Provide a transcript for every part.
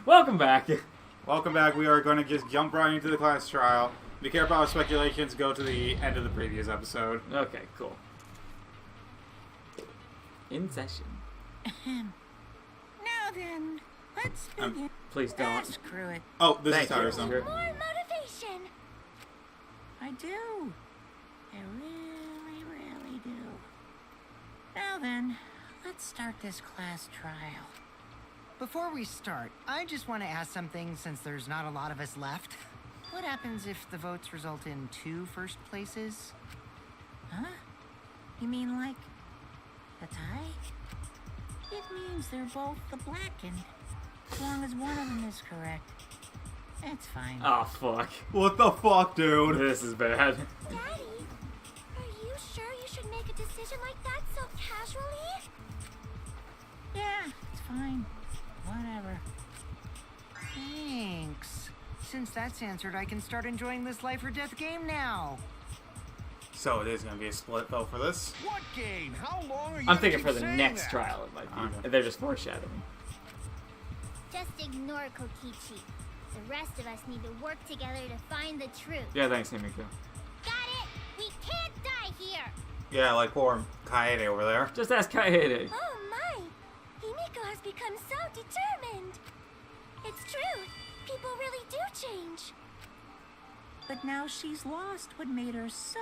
Welcome back. Welcome back. We are going to just jump right into the class trial. Be careful about speculations. Go to the end of the previous episode. Okay, cool. In session. Now then, let's begin. Please don't. Screw it. Oh, this Thank is you. tiresome. Sure. More motivation. I do. I really, really do. Now then, let's start this class trial. Before we start, I just want to ask something since there's not a lot of us left. What happens if the votes result in 2 first places? Huh? You mean like a tie? It means they're both the blackened. As long as one of them is correct. It's fine. Oh, fuck. What the fuck, dude? This is bad. Daddy, are you sure you should make a decision like that so casually? Yeah, it's fine. Whatever. Thanks. Since that's answered, I can start enjoying this life or death game now. So it is going to be a split vote for this. What game? How long are you I'm gonna thinking keep for the saying next that? trial it might be. Okay. They're just foreshadowing. Just ignore Kokichi. The rest of us need to work together to find the truth. Yeah, thanks, Himiko. Got it? We can't die here. Yeah, like poor Kaede over there. Just ask Kaede. Oh my! Himiko has become so determined. It's true. People really do change. But now she's lost what made her so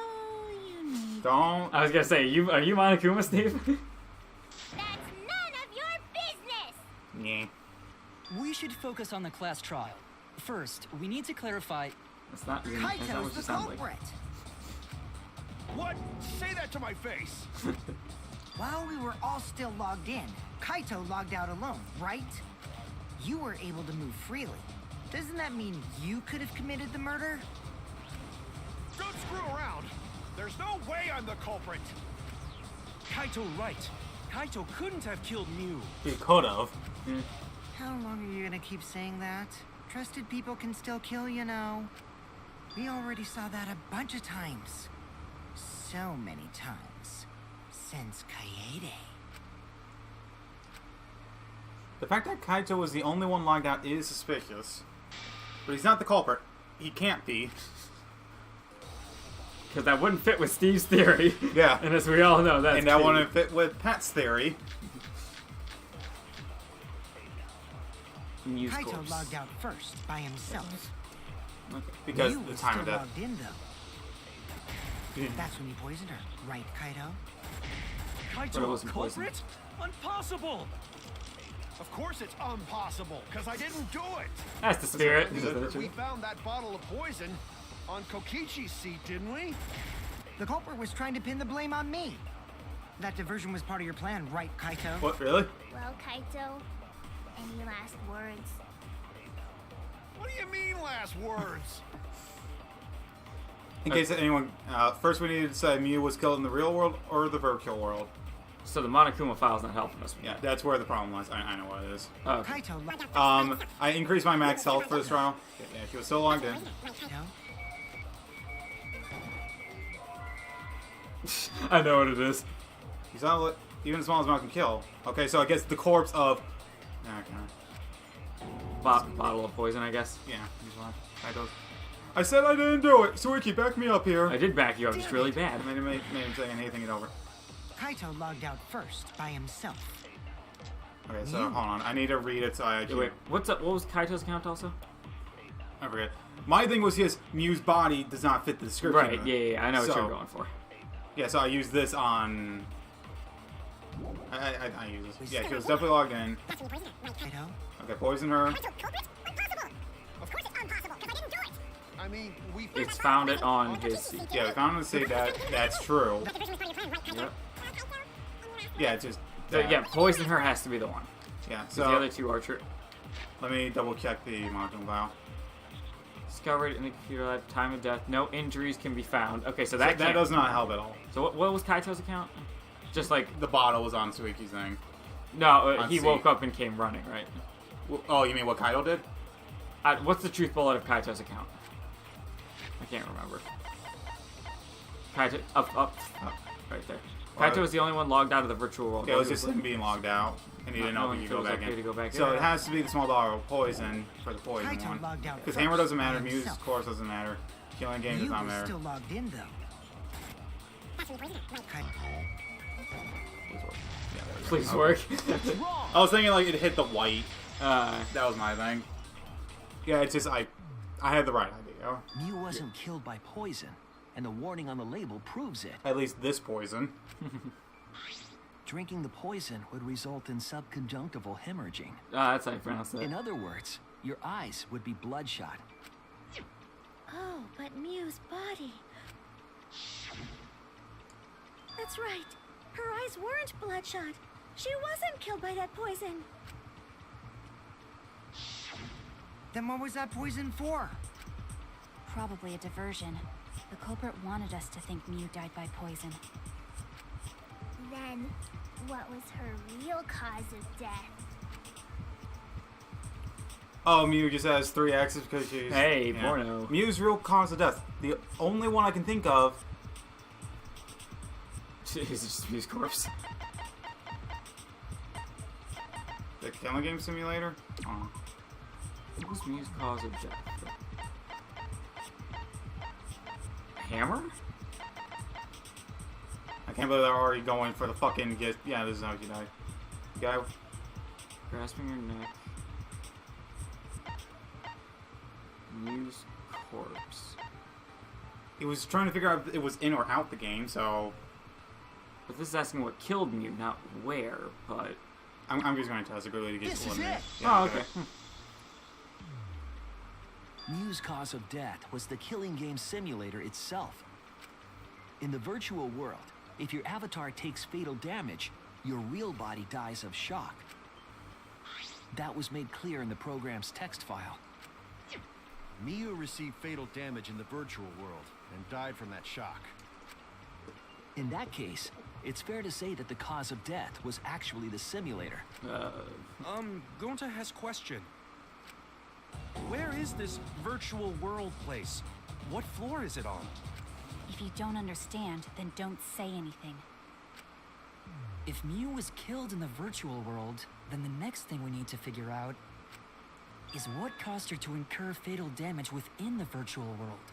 unique. Don't. I was gonna say, are you Monokuma, Steve? That's none of your business. Yeah. We should focus on the class trial. First, we need to clarify. That's not what Kaito's you the sound like. culprit. What? Say that to my face. While we were all still logged in, Kaito logged out alone, right? You were able to move freely. Doesn't that mean you could have committed the murder? Don't screw around. There's no way I'm the culprit. Kaito right. Kaito couldn't have killed Mew. He could have. How long are you gonna keep saying that? Trusted people can still kill, you know. We already saw that a bunch of times. So many times. Since Kaede. The fact that Kaito was the only one logged out is suspicious. But he's not the culprit. He can't be. Because that wouldn't fit with Steve's theory. Yeah. And as we all know, that's And that key. wouldn't fit with Pat's theory. Mew's Kaito corpse. logged out first by himself. Okay. Because Mew the was time still of death. logged in though. That's when you poisoned her, right, Kaito? But it Kaito, wasn't poison. culprit? Impossible! Of course it's impossible, because I didn't do it. That's the spirit. We found that bottle of poison on Kokichi's seat, didn't we? The culprit was trying to pin the blame on me. That diversion was part of your plan, right, Kaito? What, really? Well, Kaito, any last words? What do you mean last words? In case anyone... first we need to decide Mew was killed in the real world or the virtual world. So the Monokuma file's not helping us. Yeah, that's where the problem lies. I know what it is. Oh, okay. Kaito logged out. I increased my max health for this trial. Yeah, she was still logged in. No? I know what it is. He's not even as small as Mount can kill. Okay, so I guess the corpse of... Okay. Bottle of poison, I guess. Yeah, he's one. I said I didn't do it. Suiki, back me up here. I did back you up just really bad. Made him say anything it over. Kaito logged out first by himself. Okay, so hold on. I need to read it so I actually... Wait, what was Kaito's count also? I forget. My thing was his Mew's body does not fit the description. Right, yeah, I know what So- you're going for. Yeah, so I used this on... I used this. Yeah, she was definitely logged in. Kaito? Okay, poison her. Of course it's impossible, because I didn't do it. I mean, we... It's found it on his seat. Yeah, we found him to say that that's true. Yep. Yeah, it's just... So, yeah, poison her has to be the one. Yeah, 'Cause the other so two are true. let me double check the Monochrome file. Discovered in the computer lab, time of death, no injuries can be found. Okay, so that That can't- does not help at all. So what was Kaito's account? Just like, The bottle was on Suiki's thing. no, On he C. woke up and came running, right? Oh, you mean what Kaido did? What's the truth bullet of Kaito's account? I can't remember. Kaito, up, right there. Kaito was the only one logged out of the virtual world. Yeah, it was just him being logged out, and he didn't know if he could go back in. So in. it has to be the small dog or poison for the poison Kaito one. logged out Because first Hammer doesn't matter, by Mew's himself. course doesn't matter, Killing Game does Mew not was matter. still logged in, though. Please work. I was thinking like it hit the white. uh, That was my thing. Yeah, it's just I had the right idea. Mew wasn't killed by poison, and the warning on the label proves it. At least this poison. Drinking the poison would result in subconjunctival hemorrhaging. that's how you pronounce it. In other words, your eyes would be bloodshot. Oh, but Mew's body. That's right. Her eyes weren't bloodshot. She wasn't killed by that poison. Then what was that poison for? Probably a diversion. The culprit wanted us to think Mew died by poison. Then, what was her real cause of death? Oh, Mew just has 3 X's because she's... Hey, porno. Mew's real cause of death. The only one I can think of... Is it just Mew's corpse? The Killing Game Simulator? Oh. What was Mew's cause of death? Hammer? I can't believe they're already going for the fucking... Yeah, this is how she died. Guy... Grasping her neck. Mew's corpse. He was trying to figure out if it was in or out the game, so... But this is asking what killed Mew, not where, but... I'm just going to test it quickly to get This to is eliminate. it! Yeah, Oh, okay. Mew's cause of death was the Killing Game Simulator itself. In the virtual world, if your avatar takes fatal damage, your real body dies of shock. That was made clear in the program's text file. Mew received fatal damage in the virtual world and died from that shock. In that case, it's fair to say that the cause of death was actually the simulator. Gonta has question. Where is this virtual world place? What floor is it on? If you don't understand, then don't say anything. If Mew was killed in the virtual world, then the next thing we need to figure out is what caused her to incur fatal damage within the virtual world.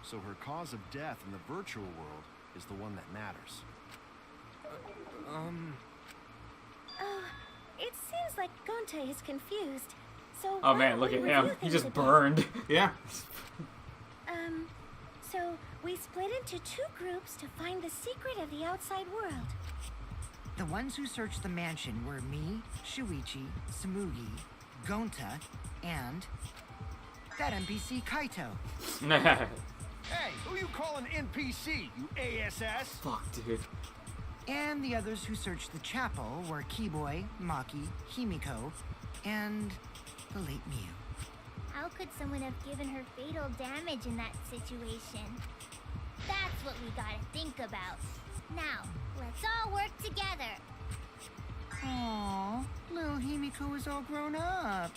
So her cause of death in the virtual world is the one that matters. Oh, it seems like Gonte is confused. So Oh why man, don't look we at review him. He things just a bit? burned. Yeah. So we split into 2 groups to find the secret of the outside world. The ones who searched the mansion were me, Shuichi, Samugi, Gonta, and that NPC Kaito. Hey, who you calling NPC, you ASS? Fuck, dude. And the others who searched the chapel were Keyboy, Maki, Himiko, and the late Mew. How could someone have given her fatal damage in that situation? That's what we gotta think about. Now, let's all work together. Aww, little Himiko is all grown up.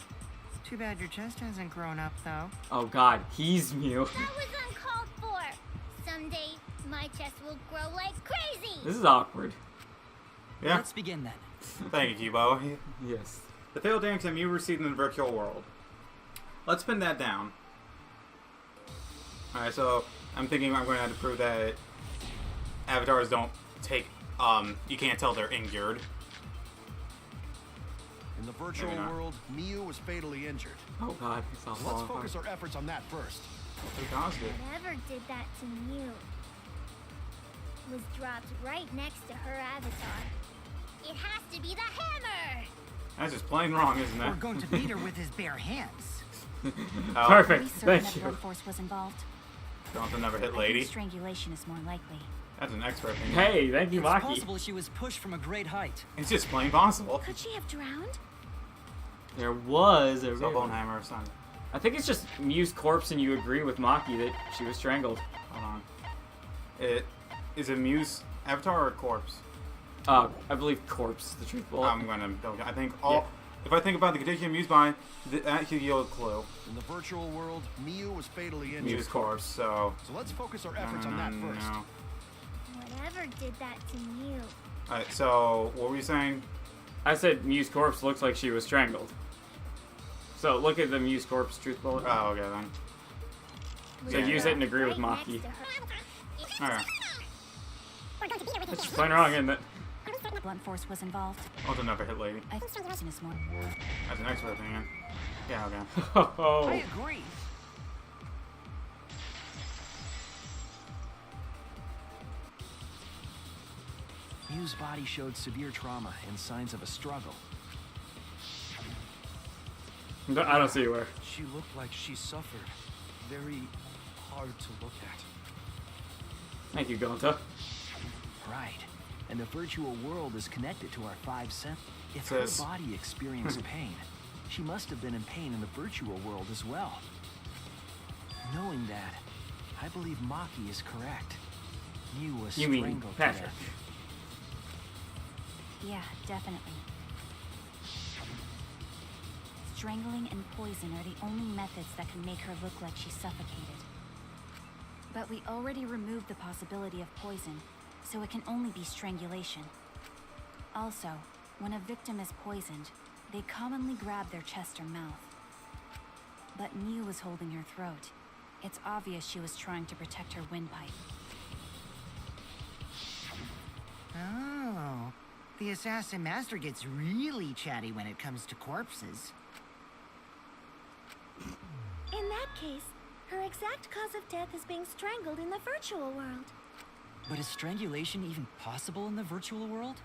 Too bad your chest hasn't grown up, though. Oh god, he's Mew. That was uncalled for. Someday, my chest will grow like crazy. This is awkward. Yeah. Let's begin then. Thank you, Kibo. Yes. The fatal damage that Mew received in the virtual world. Let's pin that down. Alright, so I'm thinking I'm going to have to prove that avatars don't take, you can't tell they're injured. In the virtual Maybe not. world, Mew was fatally injured. Oh god, it's all Let's falling focus apart. our efforts on that first. Who caused it? Whoever did that to Mew was dropped right next to her avatar. It has to be the hammer! That's just plain wrong, isn't We're it? going to beat her with his bare hands. Are Oh, we Perfect, certain thank that you. blood force was involved? don't never hit I lady. think strangulation is more likely. That's an expert thing. Hey, thank you, It's Maki. possible she was pushed from a great height. It's just plain possible. Could she have drowned? There was a So river. Bonehammer or something. I think it's just Mew's corpse and you agree with Maki that she was strangled. Hold on. Is it Mew's avatar or corpse? I believe corpse is the truth bullet. I'm gonna. I think all. If I think about the condition of Mew's body, that should yield a clue. In the virtual world, Mew was fatally injured. Mew's corpse. So. So let's focus our efforts on that first. No. What whatever did that to Mew. Alright, so what were you saying? I said Mew's corpse looks like she was strangled. So look at the Mew's corpse truth bullet. Oh, okay then. So use it and agree with Maki. Alright. That's just plain wrong, isn't it? Blunt force was involved. Oh, the never hit lady. I think Poison is more. That's an expert opinion. Yeah, okay. I Oh. agree. Mew's body showed severe trauma and signs of a struggle. I don't see where. She looked like she suffered. Very hard to look at. Thank you, Gonta. Right. And the virtual world is connected to our 5 senses. If her Sis. body experienced pain, she must have been in pain in the virtual world as well. Knowing that, I believe Maki is correct. Mew was You mean strangled to Patrick? death. Yeah, definitely. Strangling and poison are the only methods that can make her look like she's suffocated. But we already removed the possibility of poison, so it can only be strangulation. Also, when a victim is poisoned, they commonly grab their chest or mouth. But Mew was holding her throat. It's obvious she was trying to protect her windpipe. Oh, the Assassin Master gets really chatty when it comes to corpses. In that case, her exact cause of death is being strangled in the virtual world. But is strangulation even possible in the virtual world?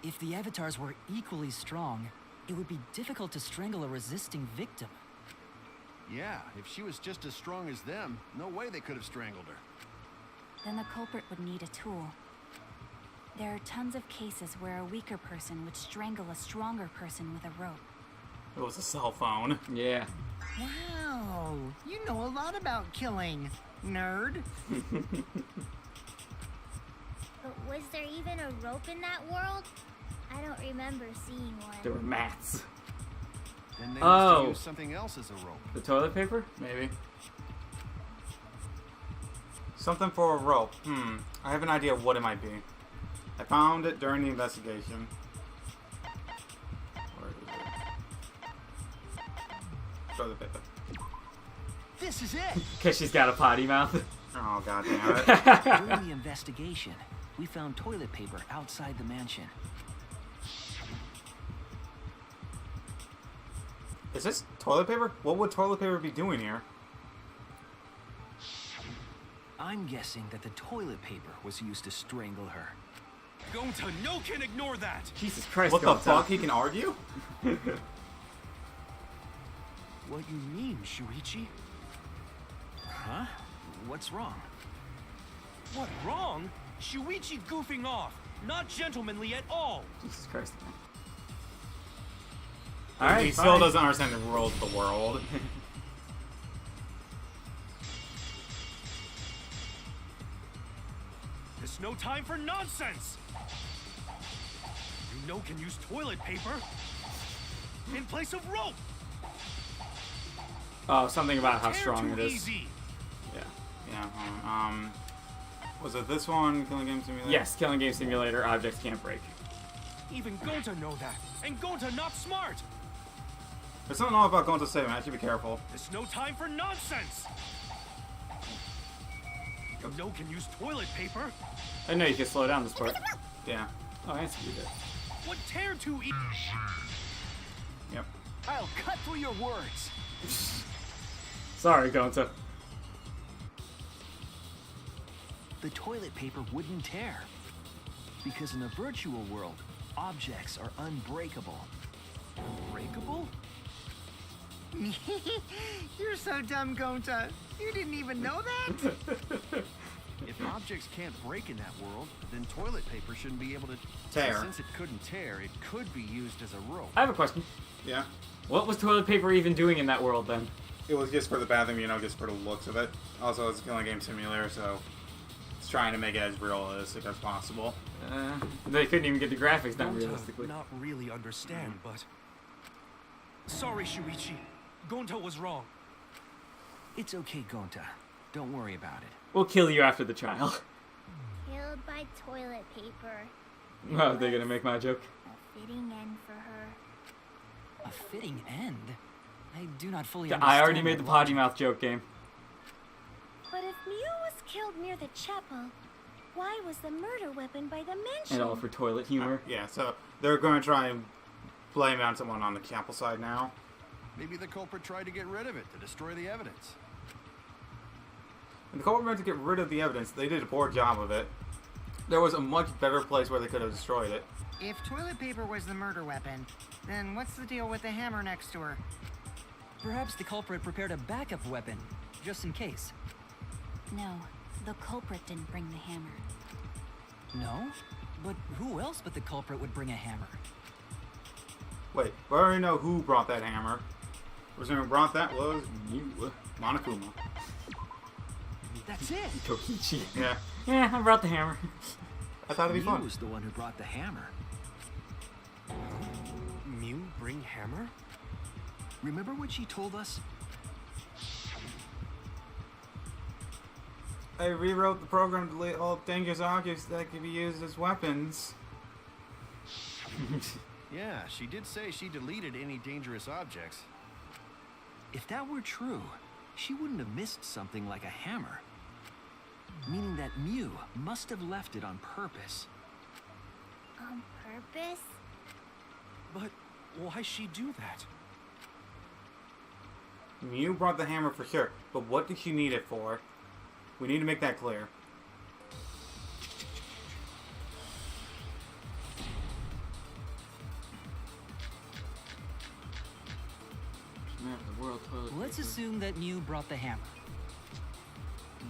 If the avatars were equally strong, it would be difficult to strangle a resisting victim. Yeah, if she was just as strong as them, no way they could have strangled her. Then the culprit would need a tool. There are tons of cases where a weaker person would strangle a stronger person with a rope. It was a cell phone. Yeah. Wow, you know a lot about killing, nerd. But was there even a rope in that world? I don't remember seeing There one. were mats. Then they Oh. must have used something else as a rope. The toilet paper? Maybe. Something for a rope. I have an idea of what it might be. I found it during the investigation. Where is it? Toilet paper. This is it! Because she's got a potty mouth. Oh, god damn it. During the investigation, we found toilet paper outside the mansion. Is this toilet paper? What would toilet paper be doing here? I'm guessing that the toilet paper was used to strangle her. Gonta, no can ignore that! Jesus Christ, What the Gonta. fuck? He can argue? What you mean, Shuichi? Huh? What's wrong? What, wrong? Shuichi goofing off. Not gentlemanly at all. Jesus Christ. He Alright, still doesn't understand the rules of the world. There's no time for nonsense! You know can use toilet paper in place of rope! Oh, something about how Tear strong too it is. easy. Yeah. Yeah, was it this one, Killing Game Simulator? Yes, Killing Game Simulator, objects can't break. Even Gonta know that, and Gonta not smart! There's something all about going to save, man. I should be careful. There's no time for nonsense! You know can use toilet paper? I know you can slow down this part. Yeah. Oh, I see you did. What tear too easy? Yep. I'll cut through your words! Sorry, Gonta. The toilet paper wouldn't tear. Because in the virtual world, objects are unbreakable. Unbreakable? You're so dumb, Gonta. You didn't even know that? If objects can't break in that world, then toilet paper shouldn't be able to Tear. Since it couldn't tear, it could be used as a rope. I have a question. Yeah. What was toilet paper even doing in that world then? It was just for the bathroom, you know, just for the looks of it. Also, it's a Killing Game Simulator, so it's trying to make it as realistic as possible. They couldn't even get the graphics done Gonta realistically. not really understand, but... Sorry, Shuichi. Gonta was wrong. It's okay, Gonta. Don't worry about it. We'll kill you after the trial. Killed by toilet paper. Oh, they're gonna make my joke. A fitting end for her. A fitting end? I do not fully I understand. already made the that potty logic. mouth joke game. But if Mew was killed near the chapel, why was the murder weapon by the mansion? And all for toilet humor. Yeah, so they're going to try and blame it on someone on the chapel side now. Maybe the culprit tried to get rid of it to destroy the evidence. And the culprit meant to get rid of the evidence. They did a poor job of it. There was a much better place where they could have destroyed it. If toilet paper was the murder weapon, then what's the deal with the hammer next to her? Perhaps the culprit prepared a backup weapon, just in case. No, the culprit didn't bring the hammer. No? But who else but the culprit would bring a hammer? Wait, we already know who brought that hammer. The person who brought that was you, Monokuma. That's it. Kokichi. Yeah, Yeah, I brought the hammer. I thought it'd be Mew fun. was the one who brought the hammer. Mew bring hammer? Remember what she told us? I rewrote the program to delete all dangerous objects that could be used as weapons. Yeah, she did say she deleted any dangerous objects. If that were true, she wouldn't have missed something like a hammer. Meaning that Mew must have left it on purpose. On purpose? But why she do that? Mew brought the hammer for sure, but what did she need it for? We need to make that clear. Let's assume that Mew brought the hammer.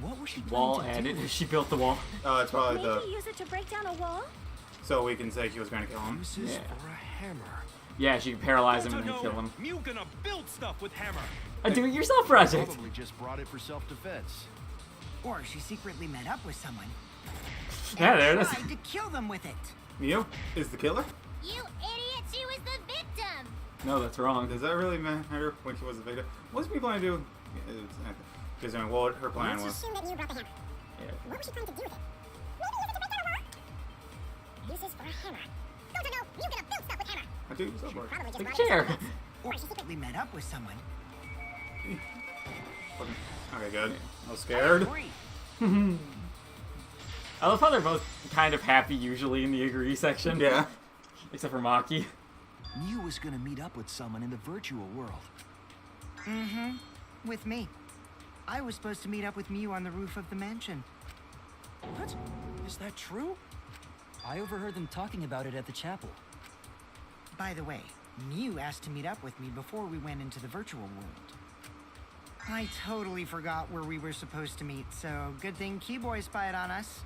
What was she Wall planning to added. do? She built the wall. It's probably Maybe use it to break down a wall? so we can say she was going to kill him. Uses Yeah. for a hammer. Yeah, she could paralyze him Don't and then know. kill him. Mew gonna build stuff with hammer. A do-it-yourself project. Probably just brought it for self-defense. Or she secretly met up with someone Yeah, and there it is. tried to kill them with it. Mew is the killer? You idiot! She was the victim! No, that's wrong. Does that really matter when she was the victim? What's Mew planning to do? Because I mean, what her plan was. assume that you brought the hammer. Yeah. What was she planning to do with it? Maybe use it to break down a wall? Uses for a hammer. Don't know. You gonna build stuff with hammer. I do so much. Probably just Like brought a it chair. for Or she secretly met up with someone. Okay, good. I was scared. Agree. I love how they're both kind of happy usually in the agree section. Yeah. Except for Maki. Mew was gonna meet up with someone in the virtual world. Mm-hmm. With me. I was supposed to meet up with Mew on the roof of the mansion. What? Is that true? I overheard them talking about it at the chapel. By the way, Mew asked to meet up with me before we went into the virtual world. I totally forgot where we were supposed to meet, so good thing Keyboy spied on us.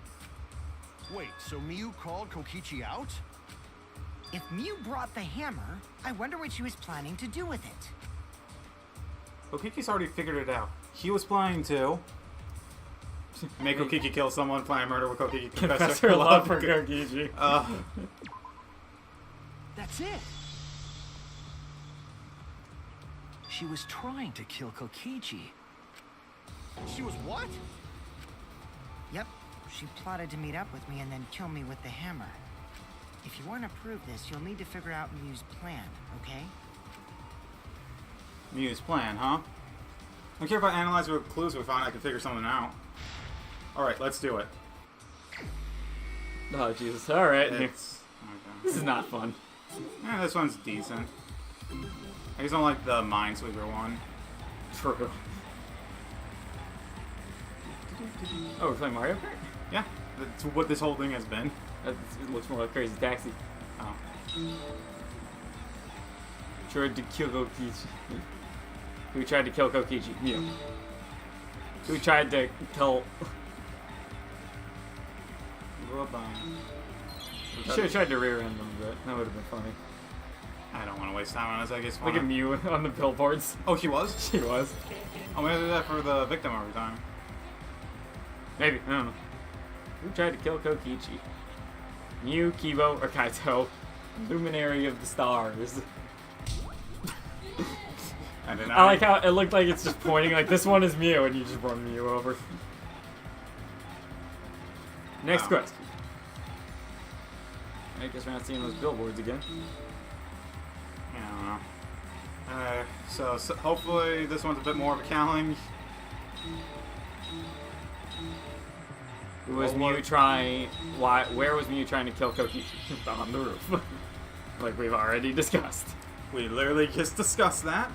Wait, so Mew called Kokichi out? If Mew brought the hammer, I wonder what she was planning to do with it. Kokichi's already figured it out. He was planning to make Kokichi kill someone, plan murder with Kokichi. Confess her love for Kokichi. That's it. She was trying to kill Kokichi. She was what? Yep, she plotted to meet up with me and then kill me with the hammer. If you want to prove this, you'll need to figure out Mew's plan, okay? Mew's plan, huh? I don't care if I analyze what clues we found, I can figure something out. Alright, let's do it. Oh, Jesus. Alright. It's... This is not fun. Yeah, this one's decent. I just don't like the Minesweeper one. True. Oh, we're playing Mario Kart? Yeah, that's what this whole thing has been. It looks more like Crazy Taxi. Oh. Tried to kill Kokichi. Who tried to kill Kokichi? Mew. Who tried to kill... Should have tried to rear end them, but that would have been funny. I don't want to waste time on this, I guess. Look at Mew on the billboards. Oh, she was? She was. I'm gonna do that for the victim every time. Maybe. I don't know. Who tried to kill Kokichi? Mew, Kibo, or Kaito? Luminary of the stars. And then I like how it looked like it's just pointing like this one is Mew and you just run Mew over. Next Oh. question. I guess we're not seeing those billboards again. I don't know. So hopefully this one's a bit more of a challenge. Was Mew trying? Where was Mew trying to kill Kokichi? On the roof, like we've already discussed. We literally just discussed that.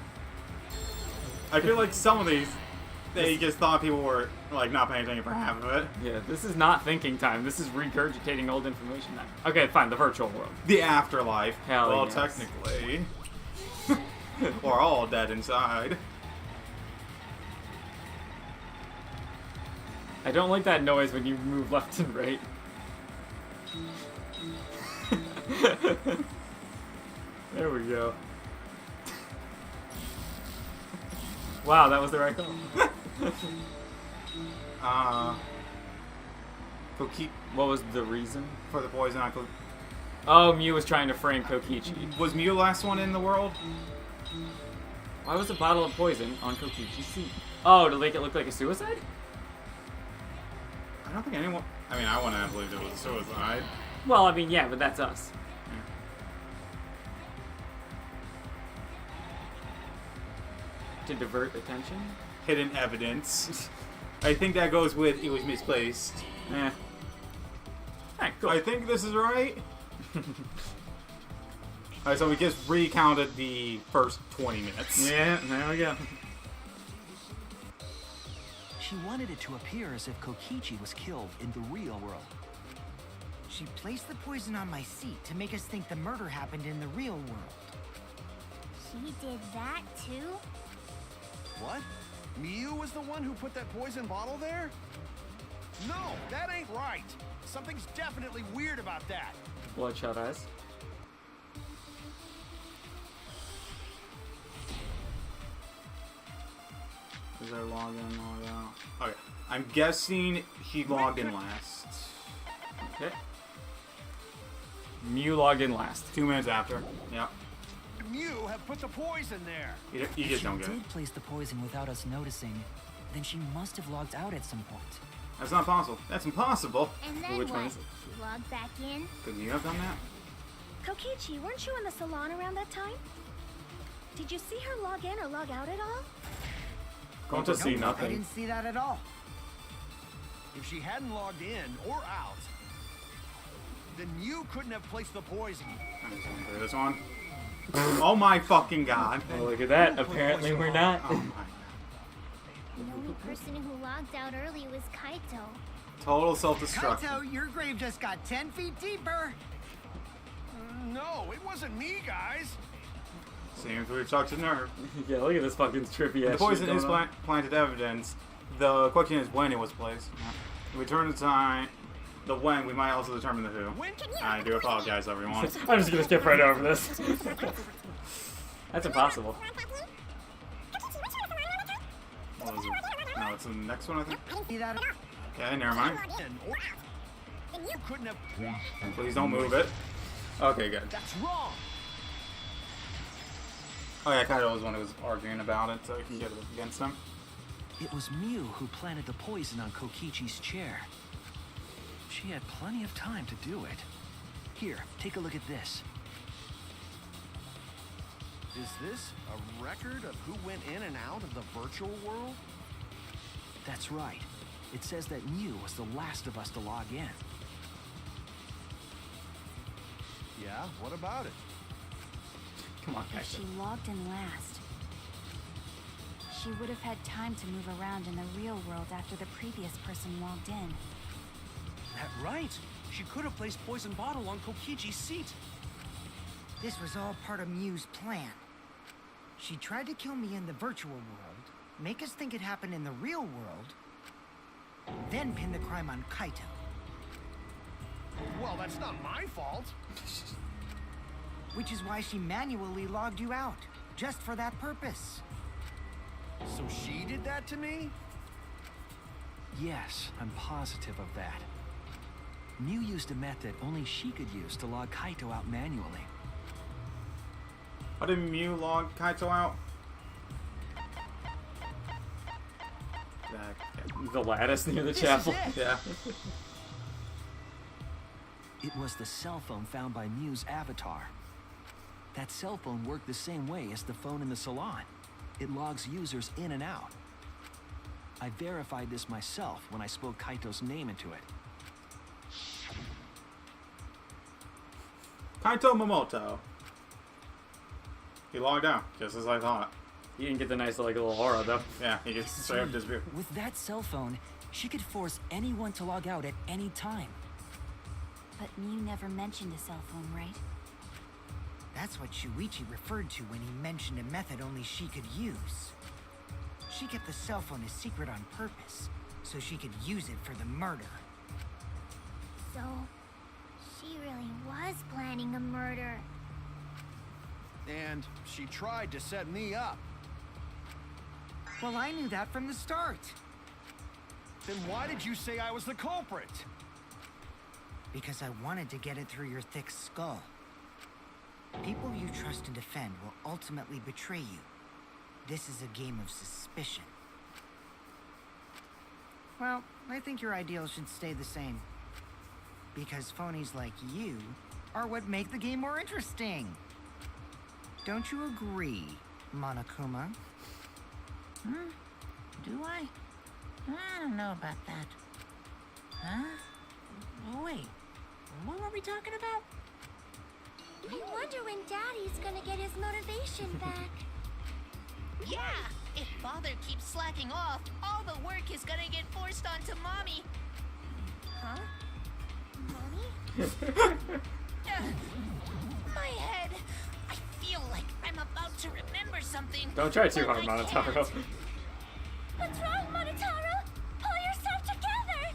I feel like some of these, they just thought people were like not paying attention for half of it. Yeah, this is not thinking time. This is regurgitating old information time. Okay, fine. The virtual world. The afterlife. Hell well, yes. technically, we're all dead inside. I don't like that noise when you move left and right. There we go. Wow, that was the right call. What was the reason? For the poison on Oh, Mew was trying to frame Kokichi. Was Mew the last one in the world? Why was a bottle of poison on Kokichi's seat? Oh, to make it look like a suicide? I don't think anyone. I mean, I wouldn't have believed it was a suicide. Well, I mean, yeah, but that's us. To divert attention? Hidden evidence. I think that goes with it was misplaced. Eh. Alright, cool. I think this is right. Alright, so we just recounted the first 20 minutes. Yeah, there we go. She wanted it to appear as if Kokichi was killed in the real world. She placed the poison on my seat to make us think the murder happened in the real world. She did that too? What? Miu was the one who put that poison bottle there? No, that ain't right. Something's definitely weird about that. Bloodshot eyes. Is there log in, log out? Okay, I'm guessing he logged in last. Okay. Mew logged in last. 2 minutes after. Yep. Miu have put the poison there. You If just she don't get it. did place the poison without us noticing, then she must have logged out at some point. That's not possible. That's impossible. And then Which one what? is it? She logged back in? Could you have done that? Kokichi, weren't you in the salon around that time? Did you see her log in or log out at all? Going to see Nope, I nothing. didn't see that at all. If she hadn't logged in or out, then you couldn't have placed the poison. I'm just gonna do this one. Oh my fucking god. Oh, look at that. Apparently we're not. Oh my. The only person who logged out early was Kaito. Total self-destruction. Kaito, your grave just got 10 feet deeper. No, it wasn't me, guys. Seems we've talked to nerve. Yeah, look at this fucking trippy ass The poison shit is going on. planted evidence. The question is when it was placed. If we turn the time, the when, we might also determine the who. When can I do apologize, everyone. I'm just gonna skip right over this. That's impossible. What was it? No, it's the next one, I think. See that? Okay, never mind. in or out, then you couldn't have. Please don't move it. Okay, good. That's wrong. Oh yeah, Kaido was the one who was arguing about it, so he can get it against him. It was Miu who planted the poison on Kokichi's chair. She had plenty of time to do it. Here, take a look at this. Is this a record of who went in and out of the virtual world? That's right. It says that Miu was the last of us to log in. Yeah, what about it? Come on, If Kaito. she logged in last, she would have had time to move around in the real world after the previous person logged in. That right. She could have placed poison bottle on Kokichi's seat. This was all part of Miu's plan. She tried to kill me in the virtual world, make us think it happened in the real world, then pin the crime on Kaito. Well, that's not my fault. Which is why she manually logged you out, just for that purpose. So she did that to me? Yes, I'm positive of that. Miu used a method only she could use to log Kaito out manually. How did Mew log Kaito out? The lattice near the This chapel. is it. Yeah. It was the cell phone found by Mew's avatar. That cell phone worked the same way as the phone in the salon. It logs users in and out. I verified this myself when I spoke Kaito's name into it. Kaito Momoto. He logged out, just as I thought. You didn't get the nice like little aura though. Yeah, he just straight up disappeared. With that cell phone, she could force anyone to log out at any time. But Mew never mentioned a cell phone, right? That's what Shuichi referred to when he mentioned a method only she could use. She kept the cell phone a secret on purpose, so she could use it for the murder. So, she really was planning a murder. And she tried to set me up. Well, I knew that from the start. Then why did you say I was the culprit? Because I wanted to get it through your thick skull. People you trust and defend will ultimately betray you. This is a game of suspicion. Well, I think your ideals should stay the same. Because phonies like you are what make the game more interesting. Don't you agree, Monokuma? Do I? I don't know about that. Huh? Oh, wait. What were we talking about? I wonder when Daddy's gonna get his motivation back. Yeah! If Father keeps slacking off, all the work is gonna get forced onto Mommy. Huh? Mommy? My head. I feel like I'm about to remember something. Don't try too but hard, I Monotaro. can't. What's wrong, Monotaro? Pull yourself together!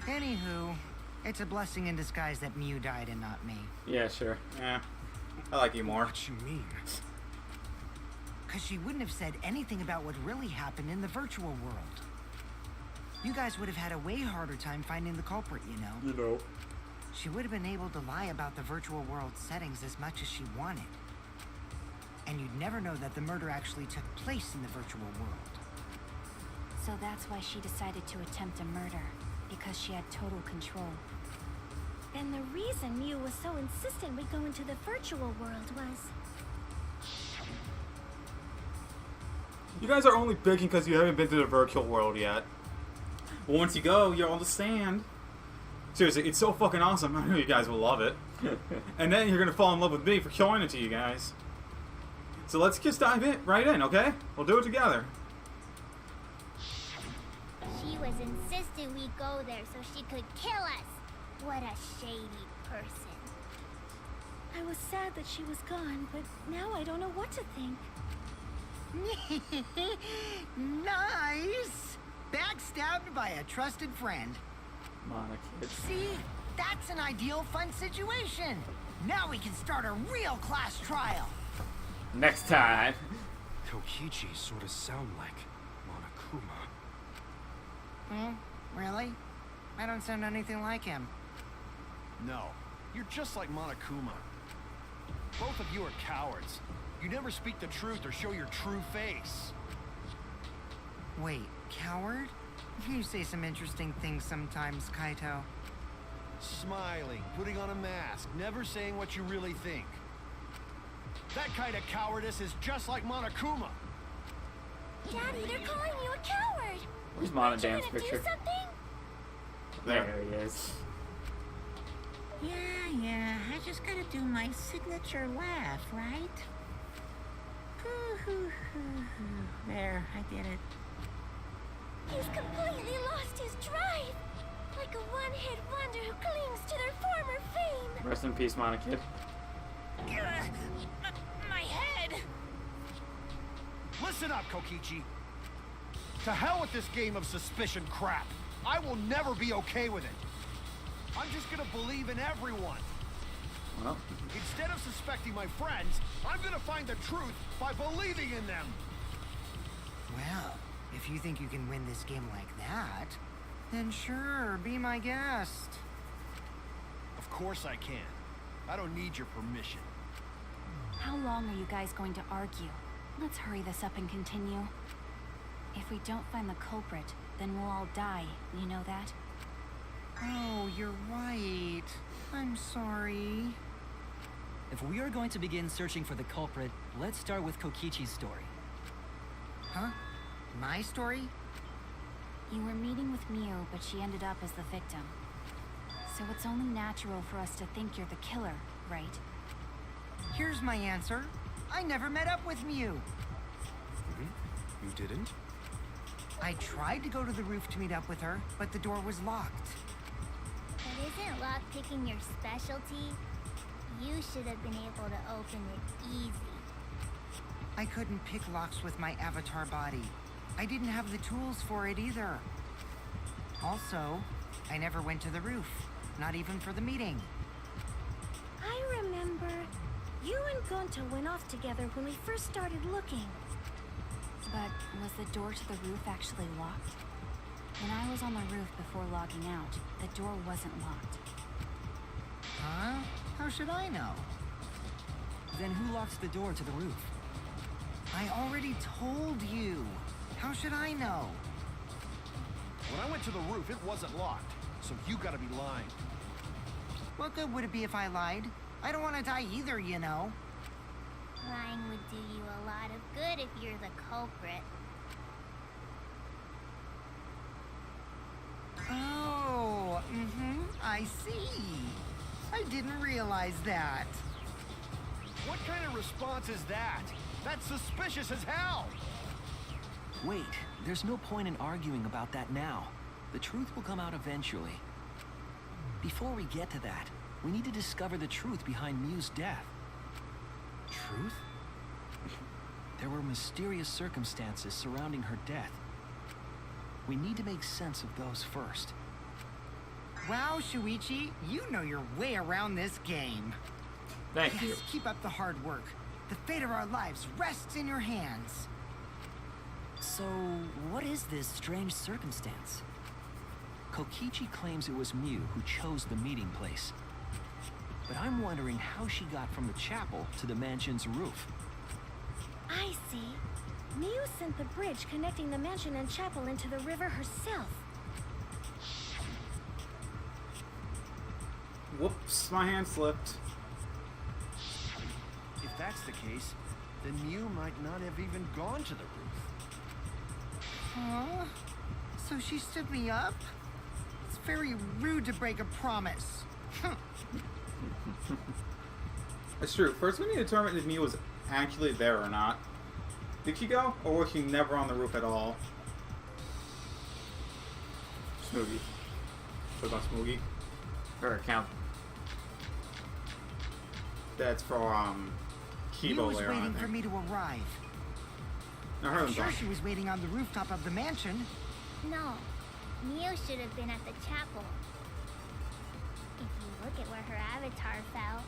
Anywho, it's a blessing in disguise that Mew died and not me. Yeah, sure. Yeah, I like you more. What you mean? Because she wouldn't have said anything about what really happened in the virtual world. You guys would have had a way harder time finding the culprit, you know. You know. She would have been able to lie about the virtual world settings as much as she wanted. And you'd never know that the murder actually took place in the virtual world. So that's why she decided to attempt a murder, because she had total control. And the reason Mew was so insistent we go into the virtual world was... You guys are only bitching because you haven't been to the virtual world yet. Well, once you go, you'll understand. Seriously, it's so fucking awesome. I know you guys will love it. And then you're gonna fall in love with me for showing it to you guys. So let's just dive right in, okay? We'll do it together. She was insistent we go there so she could kill us. What a shady person. I was sad that she was gone, but now I don't know what to think. Nice! Backstabbed by a trusted friend. Monica. See? That's an ideal fun situation. Now we can start a real class trial. Next time. Kokichi sort of sound like Monokuma. Really? I don't sound anything like him. No, you're just like Monokuma. Both of you are cowards. You never speak the truth or show your true face. Wait, coward? You say some interesting things sometimes, Kaito. Smiling, putting on a mask, never saying what you really think. That kind of cowardice is just like Monokuma. Daddy, they're calling you a coward! Where's Aren't you Monodam's gonna picture? do something? There he is. Yeah, I just gotta do my signature laugh, right? There, I did it. He's completely lost his drive! Like a one-hit wonder who clings to their former fame! Rest in peace, Monica. My head. Listen up, Kokichi. To hell with this game of suspicion crap. I will never be okay with it. I'm just gonna believe in everyone. Well, Instead of suspecting my friends, I'm gonna find the truth by believing in them. Well, if you think you can win this game like that, then sure, be my guest. Of course I can. I don't need your permission. How long are you guys going to argue? Let's hurry this up and continue. If we don't find the culprit, then we'll all die. You know that? Oh, you're right. I'm sorry. If we are going to begin searching for the culprit, let's start with Kokichi's story. Huh? My story? You were meeting with Miu, but she ended up as the victim. So it's only natural for us to think you're the killer, right? Here's my answer. I never met up with Miu. You didn't? I tried to go to the roof to meet up with her, but the door was locked. But isn't lockpicking your specialty? You should have been able to open it easy. I couldn't pick locks with my avatar body. I didn't have the tools for it either. Also, I never went to the roof, not even for the meeting. I remember you and Gonta went off together when we first started looking. But was the door to the roof actually locked? When I was on the roof before logging out, the door wasn't locked. Huh? How should I know? Then who locked the door to the roof? I already told you. How should I know? When I went to the roof, it wasn't locked. So you gotta be lying. What good would it be if I lied? I don't want to die either, you know. Lying would do you a lot of good if you're the culprit. Oh, I see. I didn't realize that. What kind of response is that? That's suspicious as hell! Wait, there's no point in arguing about that now. The truth will come out eventually. Before we get to that, we need to discover the truth behind Miu's death. Truth? There were mysterious circumstances surrounding her death. We need to make sense of those first. Wow, Shuichi, you know your way around this game. Thank you. Yes, keep up the hard work. The fate of our lives rests in your hands. So, what is this strange circumstance? Kokichi claims it was Miu who chose the meeting place. But I'm wondering how she got from the chapel to the mansion's roof. I see. Miu sent the bridge connecting the mansion and chapel into the river herself. Whoops, my hand slipped. If that's the case, then Miu might not have even gone to the roof. Huh? So she stood me up? It's very rude to break a promise. It's true. First, we need to determine if Miu was actually there or not. Did she go, or was she never on the roof at all? Smoogie. What about Smoogie? Her account. That's for, Miu Kibo was later on, I waiting for think. me to arrive. I heard I'm him sure talk. she was waiting on the rooftop of the mansion. No, Miu should have been at the chapel. If you look at where her avatar fell,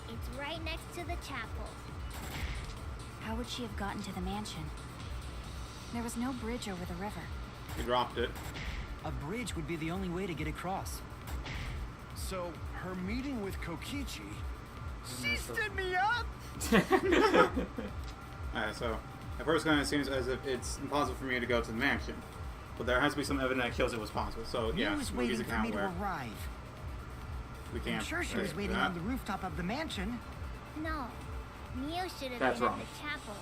it's right next to the chapel. How would she have gotten to the mansion? There was no bridge over the river. He dropped it. A bridge would be the only way to get across. So, her meeting with Kokichi... She stood me up! Alright, so at first glance it seems as if it's impossible for me to go to the mansion. But there has to be some evidence that shows it was possible. So yeah, Miu was Smoothie's waiting for account me to where arrive. we can't. I'm sure she was waiting on the rooftop of the mansion. No, Miu should have That's been wrong. at the chapel.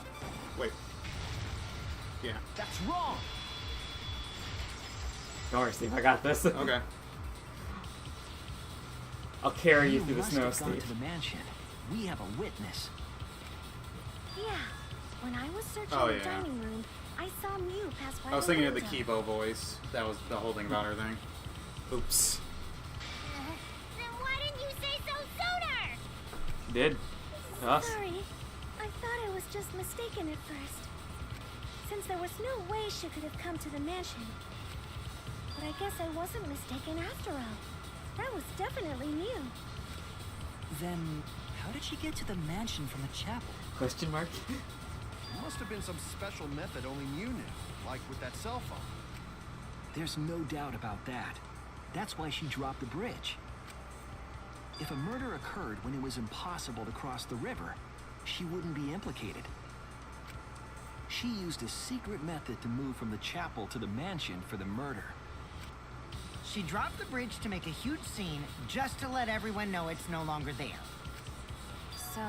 Wait. Yeah. That's wrong! Don't worry, Steve. I got this. Okay. I'll carry you Miu through the must snow, have gone Steve. to the mansion. We have a witness. Yeah. When I was searching Oh, the yeah. dining room, I saw Miu pass by I was the thinking of the window. Kibo voice. That was the whole thing about her thing. Oops. Then why didn't you say so sooner? Did. Us. Sorry. I thought I was just mistaken at first. Since there was no way she could have come to the mansion. But I guess I wasn't mistaken after all. That was definitely Miu. Then, how did she get to the mansion from the chapel? Question mark? Must have been some special method only Miu knew, like with that cell phone. There's no doubt about that. That's why she dropped the bridge. If a murder occurred when it was impossible to cross the river, she wouldn't be implicated. She used a secret method to move from the chapel to the mansion for the murder. She dropped the bridge to make a huge scene, just to let everyone know it's no longer there. So,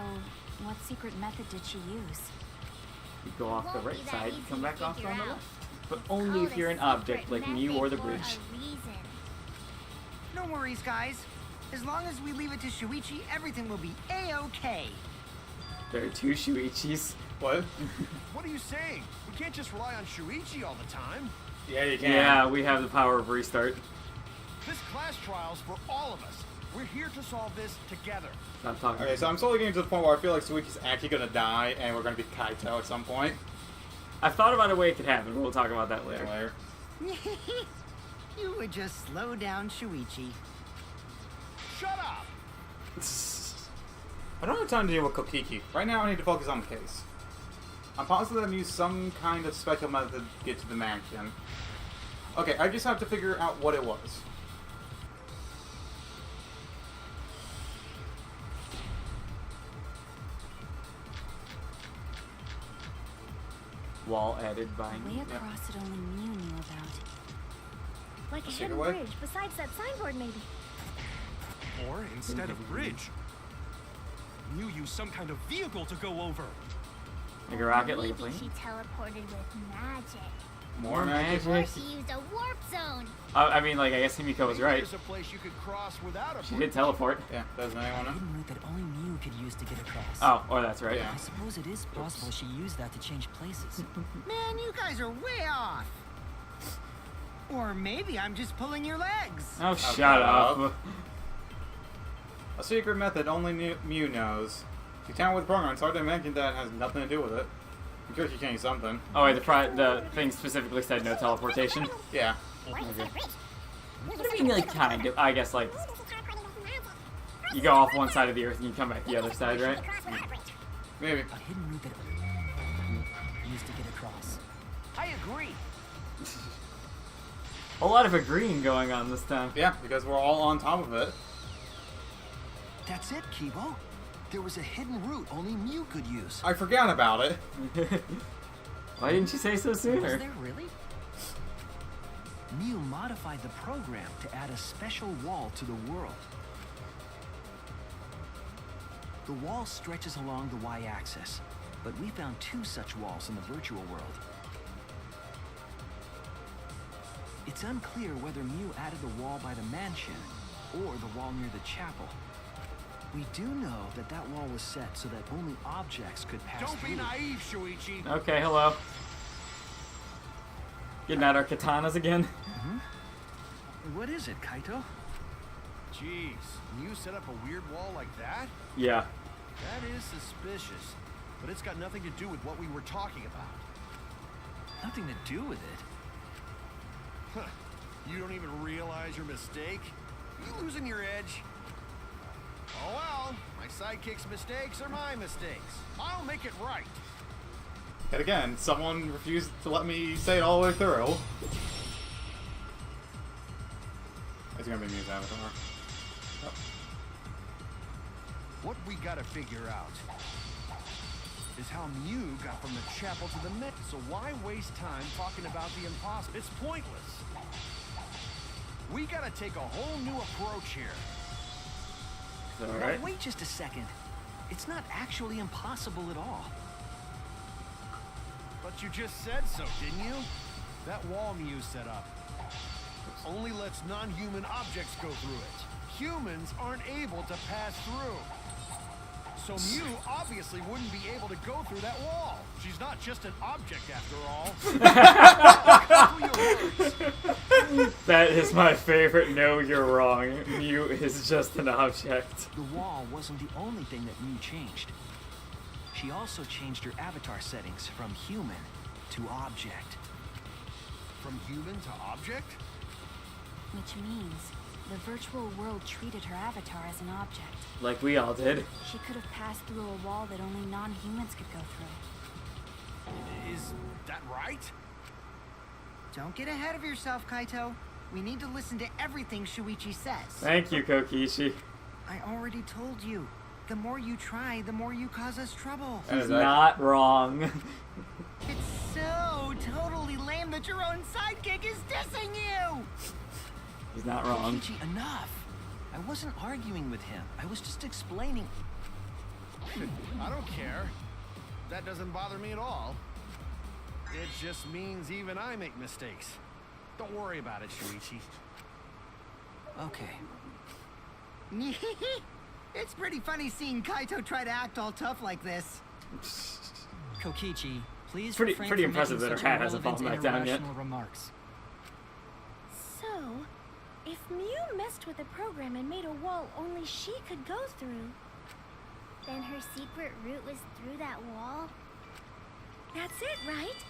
what secret method did she use? You go off the Won't right be that side, easy come to back off figure on the out. left. But It's only called if a you're an secret object like Mew or the method for bridge. a reason. No worries, guys. As long as we leave it to Shuichi, everything will be A-okay. There are 2 Shuichis. What? What are you saying? We can't just rely on Shuichi all the time. Yeah, you can. Yeah, we have the power of restart. This class trial's for all of us. We're here to solve this together. Stop talking. Okay, so I'm slowly getting to the point where I feel like Suichi's actually gonna die, and we're gonna be Kaito at some point. I've thought about a way it could happen, but we'll talk about that later. You would just slow down Shuichi. Shut up! I don't have time to deal with Kokiki. Right now I need to focus on the case. I'm positive I've used some kind of special method to get to the mansion. Okay, I just have to figure out what it was. Wall added by... Way across it only Mew knew about. Like a Let's take hidden it away. bridge besides that signboard, maybe. Or instead of bridge, Mew used some kind of vehicle to go over. Like a rocket, like a Maybe plane? she teleported with magic. More Or magic? she used a warp zone. I mean, like, I guess Himiko was Maybe right. There's a place you could cross without a She bridge. did teleport. Yeah, doesn't anyone know? Hidden route that only Mew could use to get across. Oh, or that's right. Yeah. I suppose it is possible she used that to change places. Man, you guys are way off. Or maybe I'm just pulling your legs. Oh, shut up. up. A secret method only Mew knows. She tampered with the program. It's hard to imagine that has nothing to do with it. I'm sure she changed something. Oh, wait, the thing specifically said no teleportation. Yeah. Okay. What do you mean, like, kind of? I guess, like, you go off one side of the earth and you come back the other side, right? Maybe. A hidden route that only Mew used to get across. I agree. A lot of agreeing going on this time. Yeah, because we're all on top of it. That's it, Kibo. There was a hidden route only Mew could use. I forgot about it. Why didn't you say so Was sooner? there really? Mew modified the program to add a special wall to the world. The wall stretches along the y-axis, but we found 2 such walls in the virtual world. It's unclear whether Mew added the wall by the mansion or the wall near the chapel. We do know that that wall was set so that only objects could pass Don't through. be naive, Shuichi. Okay, hello. Getting out our katanas again? What is it, Kaito? Jeez, Mew set up a weird wall like that? Yeah. That is suspicious. But it's got nothing to do with what we were talking about. Nothing to do with it. Huh. You don't even realize your mistake? You losing your edge? Oh well, my sidekick's mistakes are my mistakes. I'll make it right. And again, someone refused to let me say it all the way through. It's gonna be Mew's avatar. Oh. What we gotta figure out is how Mew got from the chapel to the net. So why waste time talking about the impossible? It's pointless. We gotta take a whole new approach here. Alright. Now, wait just a second. It's not actually impossible at all. But you just said so, didn't you? That wall Mew set up only lets non-human objects go through it. Humans aren't able to pass through. So Mew obviously wouldn't be able to go through that wall. She's not just an object after all. That is my favorite. No, you're wrong. Mew is just an object. The wall wasn't the only thing that Mew changed. She also changed her avatar settings from human to object. From human to object? Which means the virtual world treated her avatar as an object. Like we all did. She could have passed through a wall that only non-humans could go through. Is that right? Don't get ahead of yourself, Kaito. We need to listen to everything Shuichi says. Thank you, Kokichi. I already told you. The more you try, the more you cause us trouble. He's not wrong. It's so totally lame that your own sidekick is dissing you! He's not wrong. Kokichi, enough! I wasn't arguing with him. I was just explaining. I don't care. That doesn't bother me at all. It just means even I make mistakes. Don't worry about it, Shuichi. Okay. It's pretty funny seeing Kaito try to act all tough like this. Kokichi, please Pretty refrain from impressive making that her such hat hasn't fallen irrelevant back and down yet. irrational remarks. So, if Mew messed with the program and made a wall only she could go through, Then her secret route was through that wall? that's it, right?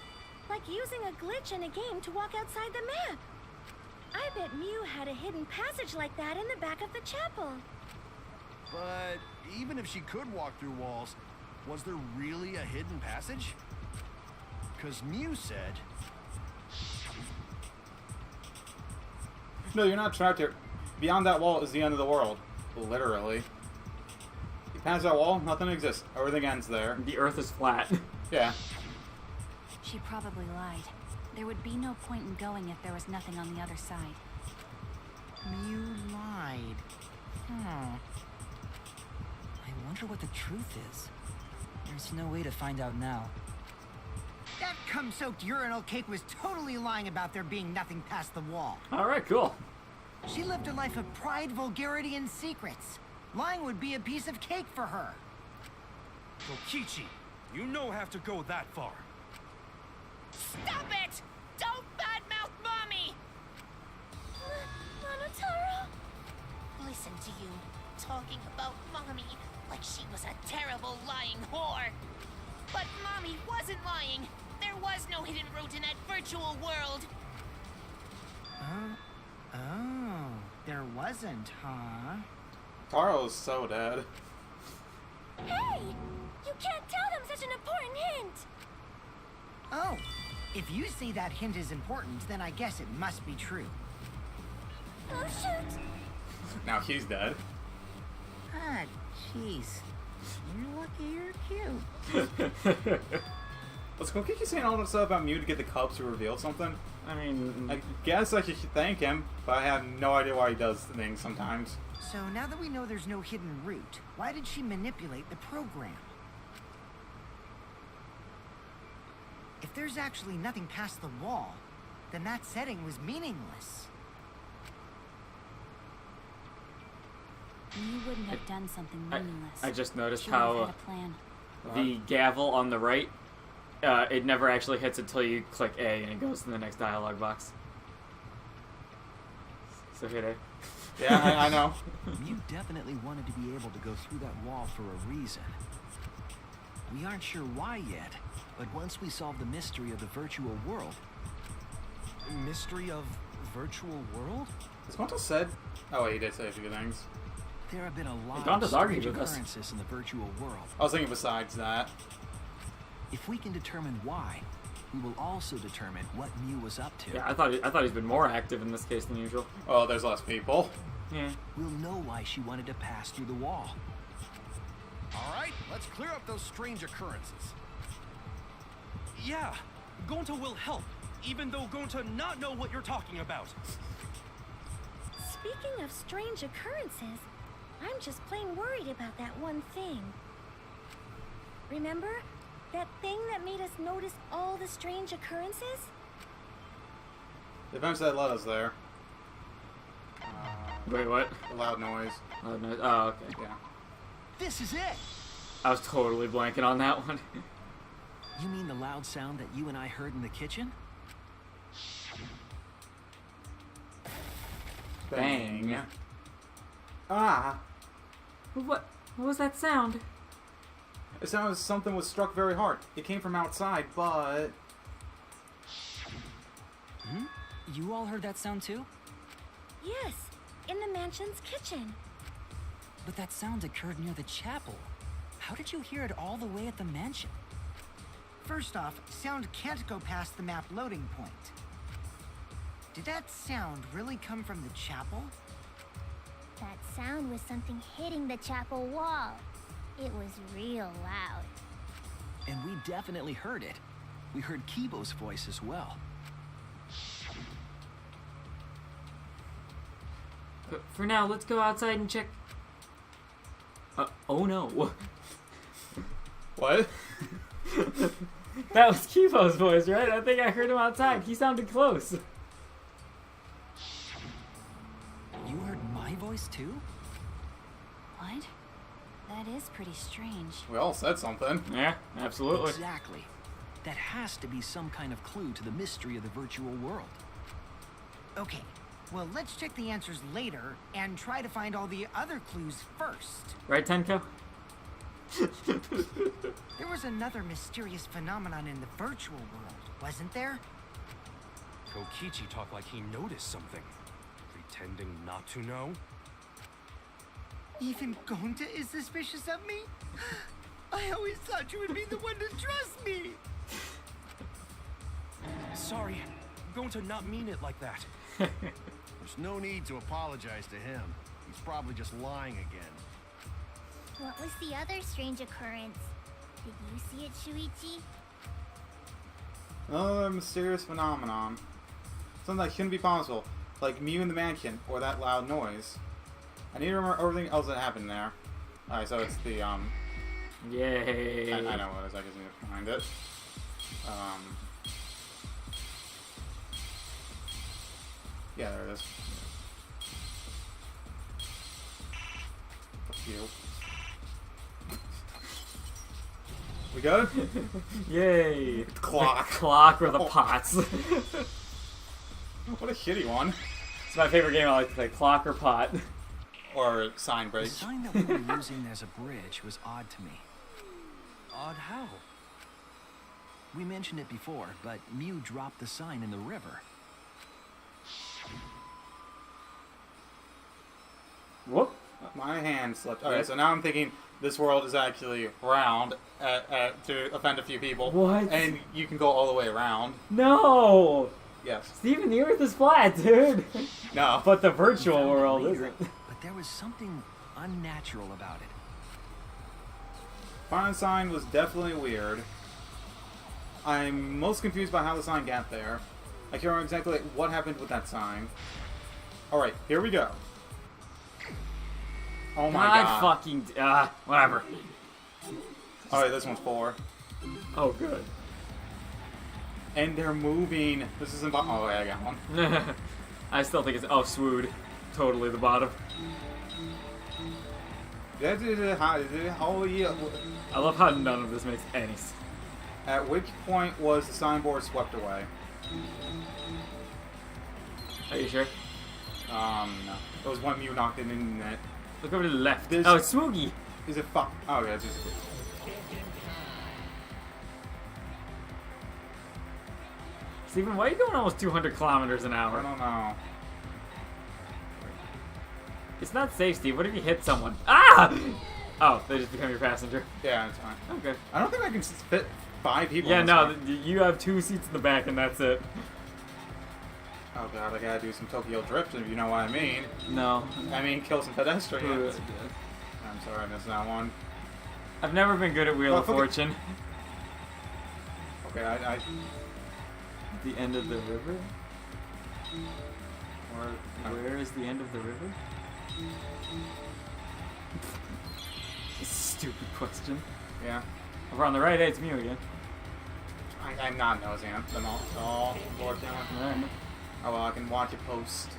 Like using a glitch in a game to walk outside the map. I bet Mew had a hidden passage like that in the back of the chapel. But even if she could walk through walls, was there really a hidden passage? Because Mew said... No, you're not trapped here. Beyond that wall is the end of the world. Literally. You pass that wall, nothing exists. Everything ends there. The Earth is flat. Yeah. She probably lied. There would be no point in going if there was nothing on the other side. Mew lied. I wonder what the truth is. There's no way to find out now. That cum-soaked urinal cake was totally lying about there being nothing past the wall. Alright, cool. She lived a life of pride, vulgarity, and secrets. Lying would be a piece of cake for her. Kokichi, you no have to go that far. Stop it! Don't badmouth Mommy! Monotaro? Listen to you, talking about Mommy like she was a terrible lying whore. But Mommy wasn't lying. There was no hidden route in that virtual world. Oh, there wasn't, huh? Taro's so dead. Hey! You can't tell them such an important hint! Oh, if you say that hint is important, then I guess it must be true. Oh, shoot! Now he's dead. Ah, jeez. You're lucky you're cute. Was Kokichi saying all this stuff about Mew to get the Cubs to reveal something? I mean, I guess I should thank him, but I have no idea why he does things sometimes. So now that we know there's no hidden route, why did she manipulate the program? If there's actually nothing past the wall, then that setting was meaningless. You wouldn't have done something meaningless. I just noticed She would have how had a plan. the gavel on the right, it never actually hits until you click A and it goes to the next dialogue box. So hit A. Yeah, I know. Mew definitely wanted to be able to go through that wall for a reason. We aren't sure why yet, but once we solve the mystery of the virtual world... Mystery of virtual world? Has Gonto said... Oh, wait, he did say a few things. There have been a lot Gonto's of arguing strange with us. occurrences in the virtual world. I was thinking besides that. If we can determine why, we will also determine what Mew was up to. Yeah, I thought he's been more active in this case than usual. Oh, there's less people. Yeah. We'll know why she wanted to pass through the wall. Alright, let's clear up those strange occurrences. Yeah, Gonta will help, even though Gonta not know what you're talking about. Speaking of strange occurrences, I'm just plain worried about that one thing. Remember? That thing that made us notice all the strange occurrences? The events that led us there. Wait, what? The loud noise. Oh, no. Oh, okay. Yeah. This is it! I was totally blanking on that one. You mean the loud sound that you and I heard in the kitchen? Bang. Ah! What was that sound? It sounded as something was struck very hard. It came from outside, but... You all heard that sound too? Yes, in the mansion's kitchen. But that sound occurred near the chapel. How did you hear it all the way at the mansion? First off, sound can't go past the map loading point. Did that sound really come from the chapel? That sound was something hitting the chapel wall. It was real loud. And we definitely heard it. We heard Kibo's voice as well. For now, let's go outside and check. Oh no. What? That was Kivo's voice, right? I think I heard him outside. He sounded close. You heard my voice too? What? That is pretty strange. We all said something. Yeah, absolutely. Exactly. That has to be some kind of clue to the mystery of the virtual world. Okay, well, let's check the answers later and try to find all the other clues first. Right, Tenko? There was another mysterious phenomenon in the virtual world, wasn't there? Kokichi talked like he noticed something. Pretending not to know? Even Gonta is suspicious of me? I always thought you would be the one to trust me! Sorry, I'm going to not mean it like that. There's no need to apologize to him. He's probably just lying again. What was the other strange occurrence? Did you see it, Shuichi? Another mysterious phenomenon. Something that shouldn't be possible. Like Mew in the mansion, or that loud noise. I need to remember everything else that happened there. Alright, so it's the, Yay. I know what it is, I just need to find it. Yeah, there it is. Fuck you. We good? Yay. Clock. The clock or the pots. What a shitty one. It's my favorite game. I like to play clock or pot. Or sign The break. sign that we were using as a bridge was odd to me. Odd how? We mentioned it before, but Mew dropped the sign in the river. Whoop. My hand slipped. Okay, so now I'm thinking this world is actually round to offend a few people. What? And you can go all the way around. No! Yes. Steven, the earth is flat, dude. No. But the We virtual found it world later, isn't. But there was something unnatural about it. Fire sign was definitely weird. I'm most confused by how the sign got there. I can't remember exactly what happened with that sign. Alright, here we go. Oh my god. fucking... whatever. Alright, this one's 4. Oh, good. And they're moving. This isn't... Oh, yeah, I got one. I still think it's... Oh, swood. Totally the bottom. Oh, yeah. I love how none of this makes any sense. At which point was the signboard swept away? Are you sure? No. It was when Mew knocked it in the net. Look over to the left. This- Oh, it's Swoogie. Is it fuck? Oh, yeah, it's just... Steven, why are you going almost 200 kilometers an I hour? don't know. It's not safe, Steve. What if you hit someone? Ah! Oh, they just become your passenger. Yeah, it's fine. Okay. I don't think I can fit 5 people Yeah, in this no, one. you have 2 seats in the back and that's it. Oh god, I gotta do some Tokyo drift if you know what I mean. No. I mean, kill some pedestrians. I'm sorry, I missed that one. I've never been good at Wheel Oh, of fuck it. Fortune. Okay, I The end of the river? Or where is the end of the river? Stupid question. yeah. Over on the right, hey, it's Mew again. I'm not nosing at them all. Oh, Lord damn it. Alright. Oh well, I can watch it post.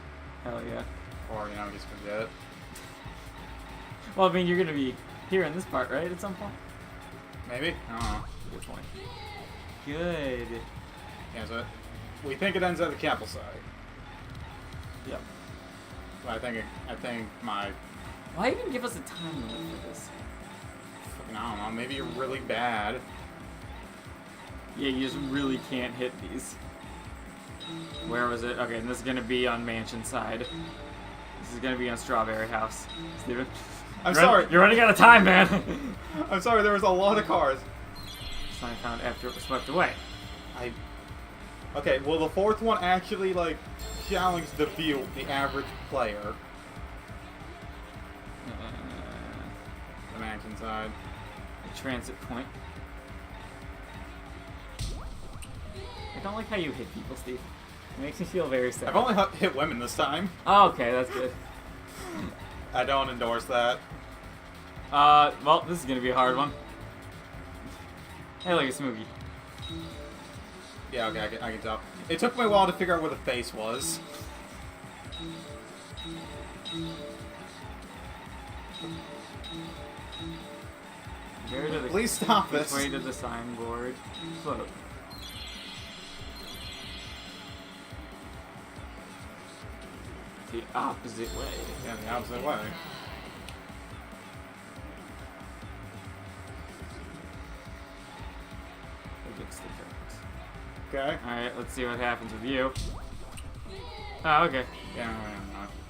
Hell yeah. Or, just forget it. Well, I mean, you're gonna be here in this part, right, at some point? Maybe? I don't know. Good point. Good. Yeah, so we think it ends at the capital side. Yep. But I think my... Why even give us a time limit for this? Fucking, I don't know, maybe you're really bad. Yeah, you just really can't hit these. Where was it? Okay, and this is gonna be on Mansion side. This is gonna be on Strawberry House. Steven? I'm sorry. You're running out of time, man! I'm sorry, there was a lot of cars. Sign found after it was swept away. Okay, will the 4th one actually, challenge the average player? The mansion side. The transit point. I don't like how you hit people, Steve. It makes me feel very sad. I've only hit women this time. Oh, okay, that's good. I don't endorse that. Well, this is gonna be a hard one. Hey, look, it's Smoogie. Yeah, okay, I can tell. It took me a while to figure out where the face was. Where did the, Please stop which this. way did the signboard float? The opposite way. Yeah, the opposite way. Against the current. Okay. Alright, let's see what happens with you. Oh, okay. Yeah,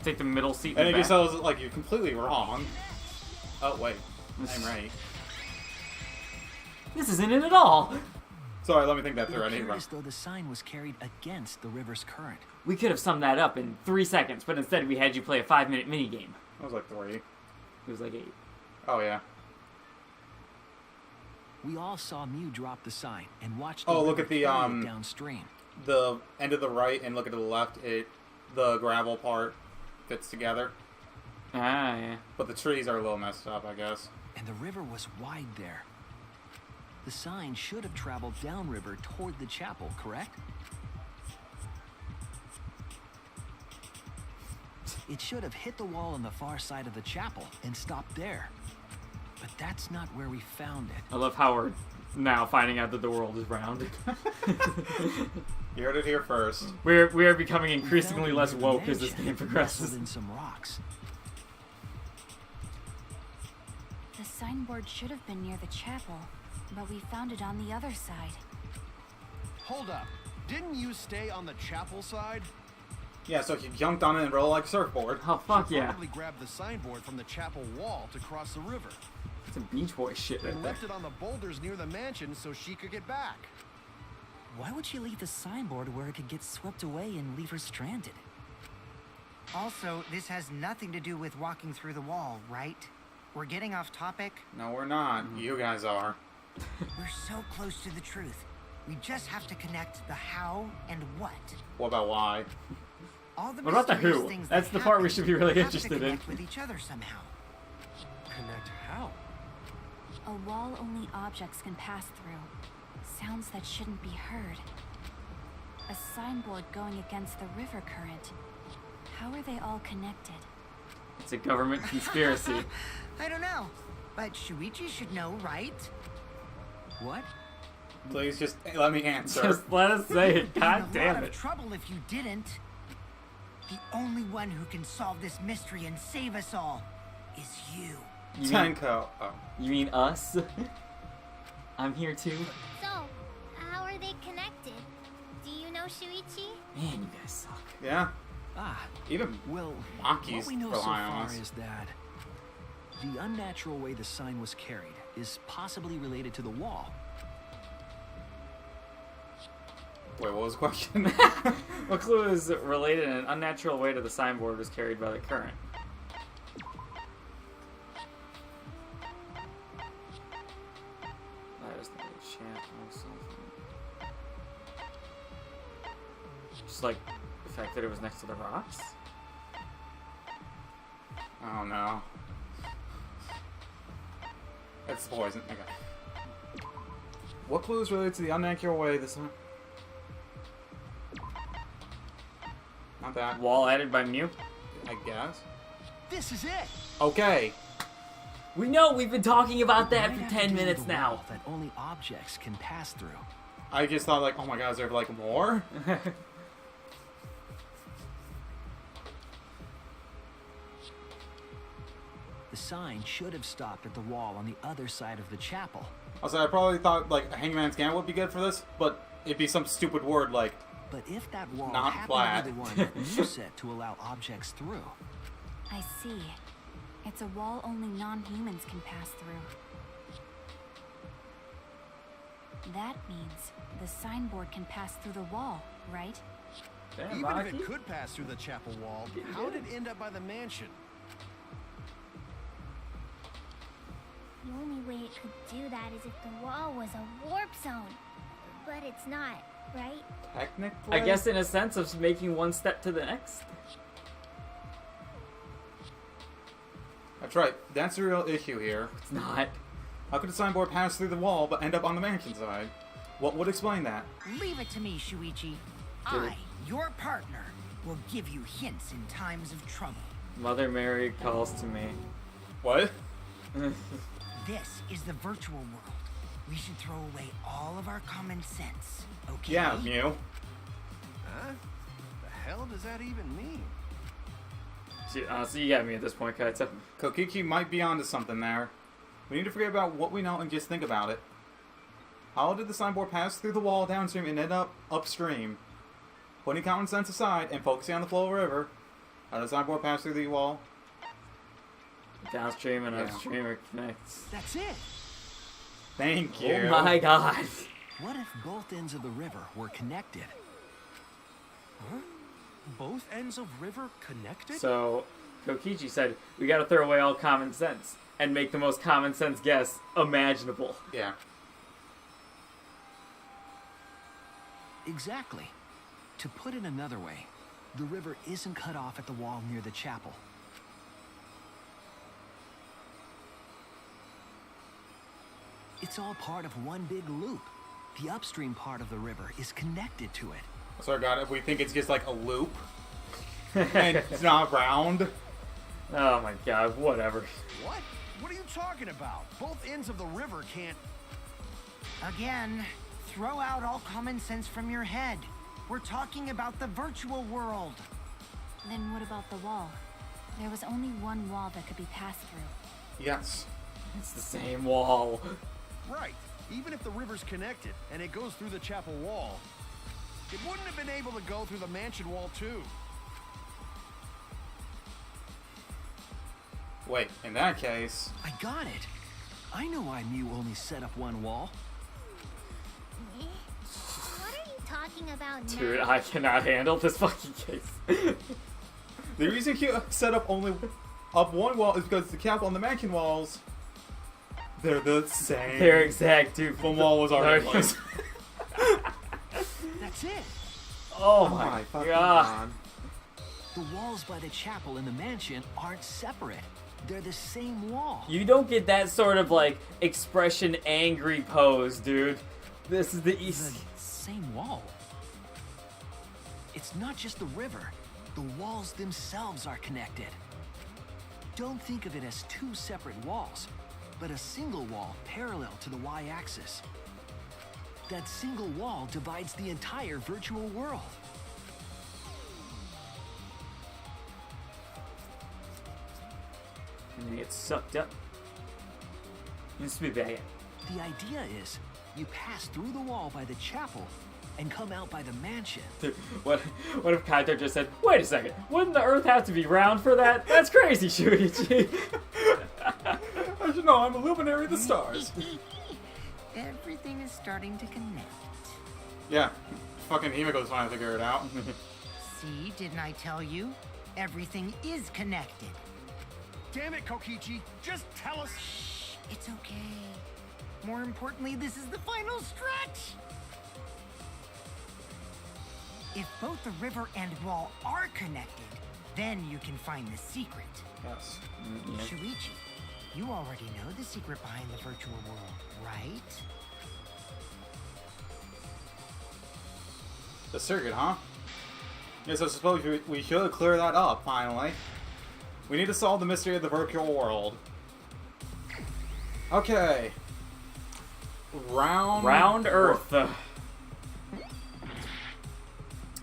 Take the middle seat in and the I back. guess I was like, you're completely wrong. Oh, wait. I'm right. This isn't it at all! Sorry, let me think that It through. I need to appeared run. as though the sign was carried against the river's current. We could have summed that up in 3 seconds, but instead we had you play a 5-minute minigame. That was like 3. It was like 8. Oh, yeah. We all saw Mew drop the sign and watched the Oh, look river at the, carry it downstream. The end of the right and look at the left, the gravel part fits together. Ah, yeah. But the trees are a little messed up, I guess. And the river was wide there. The sign should have traveled downriver toward the chapel, correct? It should have hit the wall on the far side of the chapel and stopped there. But that's not where we found it. I love how we're now finding out that the world is round. You heard it here first. We are becoming We increasingly found it less near the woke as this mansion, game progresses. nestled in some rocks. The signboard should have been near the chapel, but we found it on the other side. Hold up. Didn't you stay on the chapel side? Yeah, so you jumped on it and rolled like a surfboard. Oh, fuck She yeah. probably grabbed the signboard from the chapel wall to cross the river. It's a Beach Boy shit right And there. left it on the boulders near the mansion so she could get back. Why would she leave the signboard where it could get swept away and leave her stranded? Also, this has nothing to do with walking through the wall, right? We're getting off topic. No, we're not. You guys are. We're so close to the truth. We just have to connect the how and what. What about why? All the What about the mysterious who? things That's that the part we happen should be really have interested to in. connect with each other somehow. Connect how? A wall only objects can pass through. Sounds that shouldn't be heard. A signboard going against the river current. How are they all connected? It's a government conspiracy. I don't know, but Shuichi should know, right? What? Please just let me answer. Just let us say it. You're God in a damn lot it. of trouble if you didn't. The only one who can solve this mystery and save us all is you. You mean, Tenko. Oh. you mean us? I'm here too. So, how are they connected? Do you know Shuichi? Man, you guys suck. Yeah. Ah, Even well, Monkeys what we know rely so on far us. is that the unnatural way the sign was carried is possibly related to the wall. Wait, what was the question? What clue is related in an unnatural way to the signboard was carried by the current? I just think it's chat or something. Just like the fact that it was next to the rocks? Oh no. It's poison. Okay. What clue is related to the unnatural way this time? Not that. Wall added by Mew? I guess. This is it! Okay. We know, we've been talking about that Might for have to 10 do with minutes the now. wall that only objects can pass through. I just thought like, oh my god, is there like more? The sign should have stopped at the wall on the other side of the chapel. Also, I probably thought like Hangman's Gambit would be good for this, but it'd be some stupid word like, But if that wall Not happened flat. to be the one that you set to allow objects through, I see. It's a wall only non-humans can pass through. That means the signboard can pass through the wall, right? Damn, Even if Baki. it could pass through the chapel wall, how did it end up by the mansion? The only way it could do that is if the wall was a warp zone. But it's not, right? technically? I guess in a sense of making one step to the next. That's right. That's the real issue here. It's not. How could a signboard pass through the wall but end up on the mansion side? What would explain that? Leave it to me, Shuichi. Good. I, your partner, will give you hints in times of trouble. Mother Mary calls to me. What? This is the virtual world. We should throw away all of our common sense, okay? Yeah, Mew. Huh? The hell does that even mean? See, honestly, you got me at this point, Kaito. Kokichi might be onto something there. We need to forget about what we know and just think about it. How did the signboard pass through the wall downstream and end up upstream? Putting common sense aside and focusing on the flow of the river, how did the signboard pass through the wall? Downstream and Yeah. upstream it connects. That's it. Thank you. Oh my god. What if both ends of the river were connected? Huh? Both ends of river connected? So, Kokichi said, we gotta throw away all common sense and make the most common sense guess imaginable. Yeah. Exactly. To put it another way, the river isn't cut off at the wall near the chapel. It's all part of one big loop. The upstream part of the river is connected to it. Sorry, God, if we think it's just like a loop and it's not round. Oh my god, whatever. What? What are you talking about? Both ends of the river can't... Again, throw out all common sense from your head. We're talking about the virtual world. Then what about the wall? There was only one wall that could be passed through. Yes. It's the same wall. Right. Even if the river's connected and it goes through the chapel wall, it wouldn't have been able to go through the mansion wall too. Wait, in that case... I got it. I know why Mew only set up one wall. What are you talking about now? Dude, I cannot handle this fucking case. The reason he set up only up one wall is because the cap on the mansion walls, they're the same. They're exact, dude. The wall was already Sorry. placed. That's it. Oh my fucking god. The walls by the chapel and the mansion aren't separate. They're the same wall. You don't get that sort of like expression angry pose, dude. This is the east. The same wall. It's not just the river. The walls themselves are connected. Don't think of it as two separate walls, but a single wall parallel to the y-axis. That single wall divides the entire virtual world. And you get sucked up. You spit back in. The idea is, you pass through the wall by the chapel and come out by the mansion. Dude, what if Kaito just said, wait a second, wouldn't the Earth have to be round for that? That's crazy, Shuichi. As you know, I'm a luminary of the stars. Everything is starting to connect. Yeah, fucking Himiko's finally figured it out. See, didn't I tell you? Everything is connected. Damn it, Kokichi! Just tell us... It's okay. More importantly, this is the final stretch! If both the river and wall are connected, then you can find the secret. Yes. Shuichi, you already know the secret behind the virtual world, right? The circuit, huh? Yes, I suppose we should clear that up, finally. We need to solve the mystery of the virtual world. Okay. Round Earth.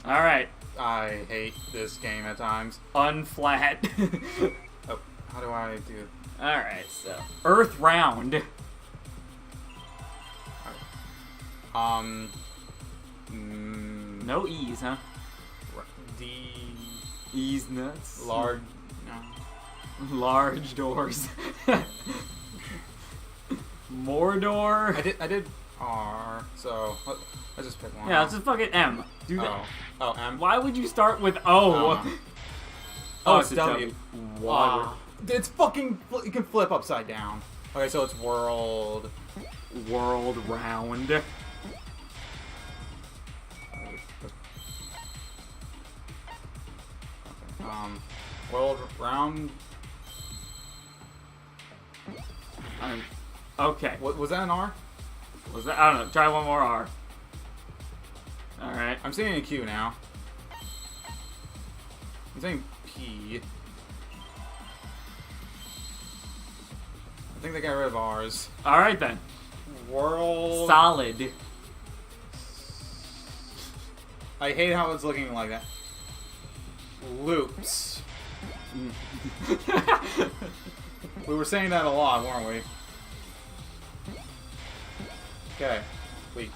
Alright. I hate this game at times. Unflat. Oh, how do I do... Alright, so. Earth round. No E's, huh? D... E's nuts. Large... No. Large doors. Mordor. I did R, so... I just picked one. Yeah, let's just fucking M. Do that. Oh, M. Why would you start with O? Oh, it's W. Water. It's fucking... You can flip upside down. Okay, so it's world... World round. World round... Okay. What was that an R? Was that? I don't know. Try one more R. Alright. I'm saying a Q now. I'm saying P. I think they got rid of R's. Alright then. World. Solid. I hate how it's looking like that. Loops. We were saying that a lot, weren't we? Okay. We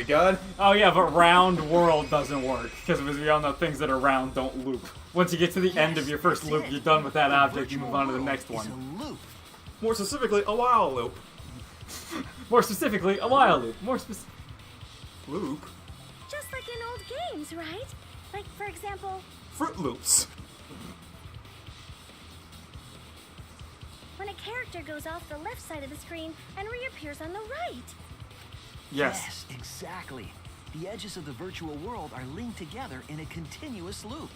good? Oh yeah, but round world doesn't work. Because we all know things that are round don't loop. Once you get to the end of your first loop, you're done with that object, you move on to the next one. More specifically, a while loop. More specifically, a while loop. More specific. Loop? Just like in old games, right? Like, for example, Fruit Loops. when a character goes off the left side of the screen and reappears on the right. Yes. Exactly. The edges of the virtual world are linked together in a continuous loop.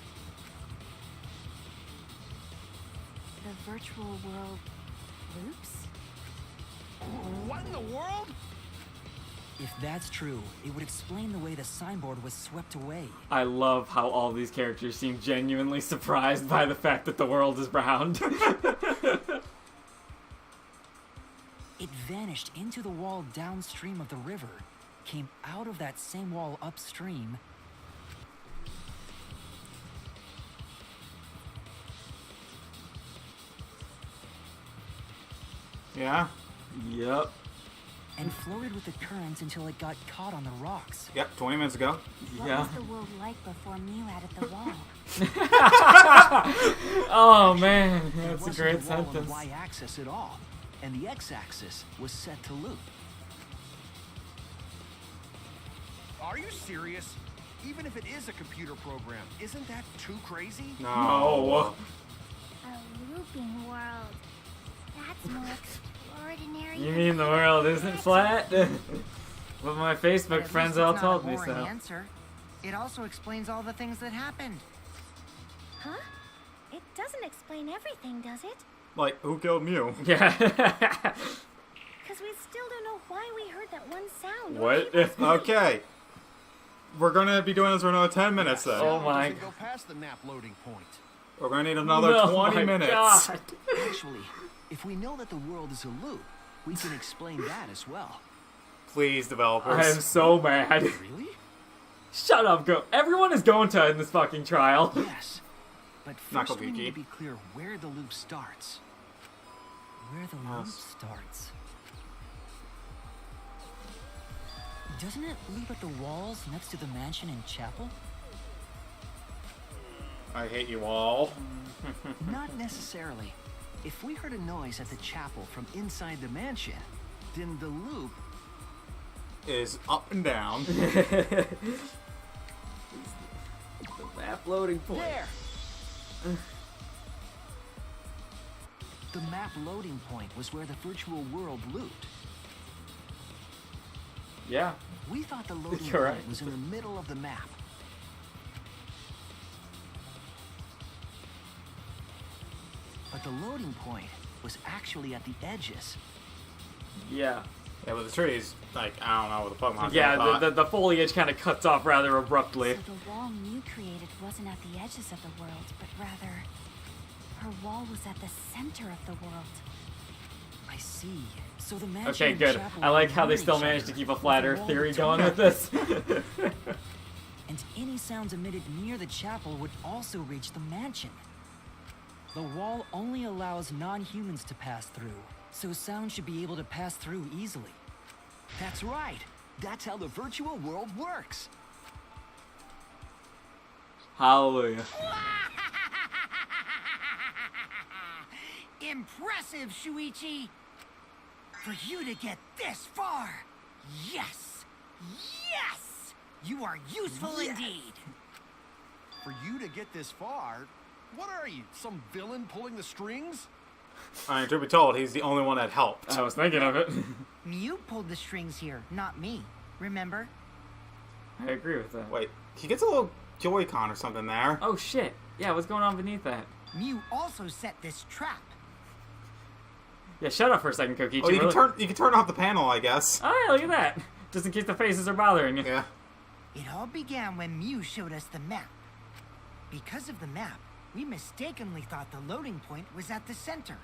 The virtual world loops? What in the world? If that's true, it would explain the way the signboard was swept away. I love how all these characters seem genuinely surprised by the fact that the world is round. It vanished into the wall downstream of the river, came out of that same wall upstream, Yeah? Yep. and floated with the current until it got caught on the rocks. Yep, 20 minutes ago. What Yeah. was the world like before Mew added the wall? Oh man, There that's a wasn't great wall on sentence. the y-axis at all, and the x-axis was set to loop. Are you serious? Even if it is a computer program, isn't that too crazy? No. A looping world. That's more extraordinary. You than mean the world isn't flat? But my But Facebook at friends least all it's not a told me boring so. answer. It also explains all the things that happened. Huh? It doesn't explain everything, does it? Like, who killed Mew? Yeah. Because we still don't know why we heard that one sound. or What? people Okay. We're gonna be doing this for another 10 minutes then. Oh my Doesn't go past the map loading point. We're gonna need another Oh 20 my minutes. God. Actually, if we know that the world is a loop, we can explain that as well. Please, I developers. am so mad. Really? Shut up, go. Everyone is going to in this fucking trial. Yes, but first we need Nakabiki. to be clear where the loop starts. Where the loop starts. Doesn't it loop at the walls next to the mansion and chapel? I hate you all. Not necessarily. If we heard a noise at the chapel from inside the mansion, then the loop Is up and down. The map loading point. there. The map loading point was where the virtual world looped. Yeah. We thought the loading Correct. point was in the middle of the map. But the loading point was actually at the edges. Yeah. Yeah, but the trees, like, I don't know what the fuck my Yeah, the foliage kind of cuts off rather abruptly. So the wall Mew created wasn't at the edges of the world, but rather, her wall was at the center of the world. I see. So the mansion Okay, and good. chapel I like were how they near still each managed to other, keep a with flat a Earth wall theory between going them. with this. And any sounds emitted near the chapel would also reach the mansion. The wall only allows non-humans to pass through, so sound should be able to pass through easily. That's right. That's how the virtual world works. Hallelujah. Impressive, Shuichi! For you to get this far! Yes! Yes! You are useful indeed! For you to get this far, what are you, some villain pulling the strings? I mean, truth be told, he's the only one that helped. I was thinking of it. You pulled the strings here, not me. Remember? I agree with that. Wait, he gets a little Joy-Con or something there. Oh shit. Yeah, what's going on beneath that? Mew also set this trap. Yeah, shut up for a second, Kokichi. Oh, you can turn off the panel, I guess. Oh, yeah, look at that. Just in case the faces are bothering you. Yeah. It all began when Mew showed us the map. Because of the map, we mistakenly thought the loading point was at the center,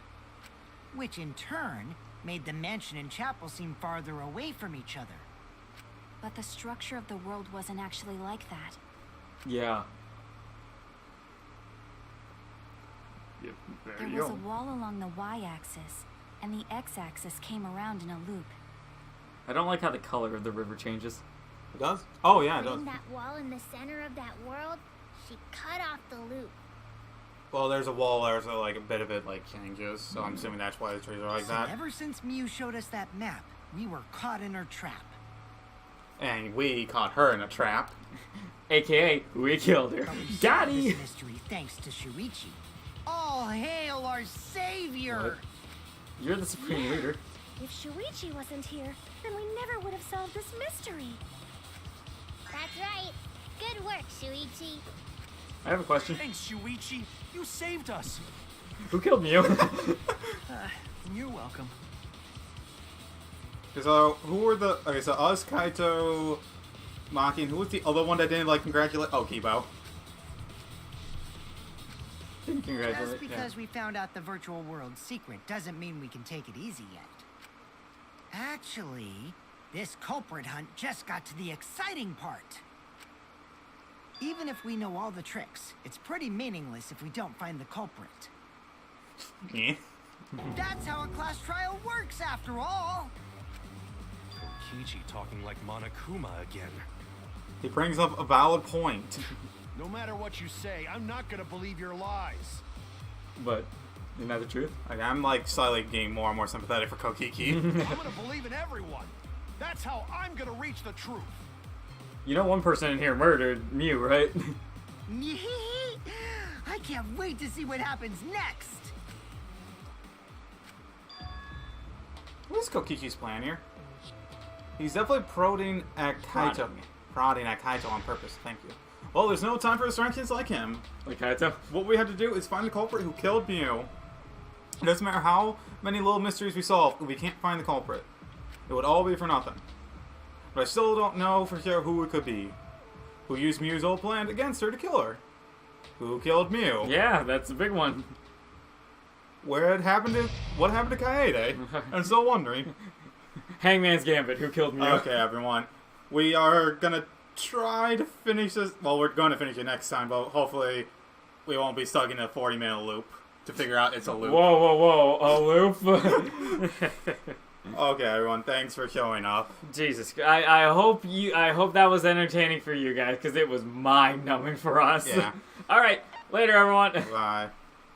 which in turn made the mansion and chapel seem farther away from each other. But the structure of the world wasn't actually like that. Yeah. Yep, There was a wall along the y-axis, and the x-axis came around in a loop. I don't like how the color of the river changes. It does? Oh, yeah, it does. Putting that wall in the center of that world, she cut off the loop. Well, there's a wall there, so like a bit of it like changes. So I'm assuming that's why the trees are like So that. ever since Mew showed us that map, we were caught in her trap. And we caught her in a trap. AKA, we killed her. But we Got solved it! this mystery thanks to Shuichi. All hail our savior! What? You're the supreme leader. If Shuichi wasn't here, then we never would have solved this mystery. That's right. Good work, Shuichi. I have a question. Thanks, Shuichi. You saved us. Who killed Mew? You're welcome. So, who were the... Okay, so us, Kaito, Maki, and who was the other one that didn't, like, congratulate... Oh, Kibo. Didn't congratulate. Just because we found out the virtual world's secret doesn't mean we can take it easy yet. Actually, this culprit hunt just got to the exciting part. Even if we know all the tricks, it's pretty meaningless if we don't find the culprit. Yeah. That's how a class trial works, after all! Kokichi talking like Monokuma again. He brings up a valid point. No matter what you say, I'm not gonna believe your lies. But, isn't that the truth? Like, I'm, like, slightly getting more and more sympathetic for Kokiki. I'm gonna believe in everyone. That's how I'm gonna reach the truth. You know one person in here murdered Mew, right? I can't wait to see what happens next! What is Kokichi's plan here? He's definitely prodding at Kaito. Prodding at Kaito on purpose, thank you. Well, there's no time for distractions like him. Like Kaito? What we have to do is find the culprit who killed Mew. It doesn't matter how many little mysteries we solve, if we can't find the culprit. It would all be for nothing. But I still don't know for sure who it could be. Who used Mew's old plan against her to kill her? Who killed Mew? Yeah, that's a big one. What happened to Kaede? I'm still wondering. Hangman's Gambit, who killed Mew. Okay, everyone. We are gonna try to finish this. Well, we're going to finish it next time, but hopefully we won't be stuck in a 40-minute loop to figure out it's a loop. Whoa, a loop? Okay, everyone, thanks for showing up. Jesus, I hope that was entertaining for you guys, because it was mind-numbing for us. Yeah. Alright, later everyone. Bye.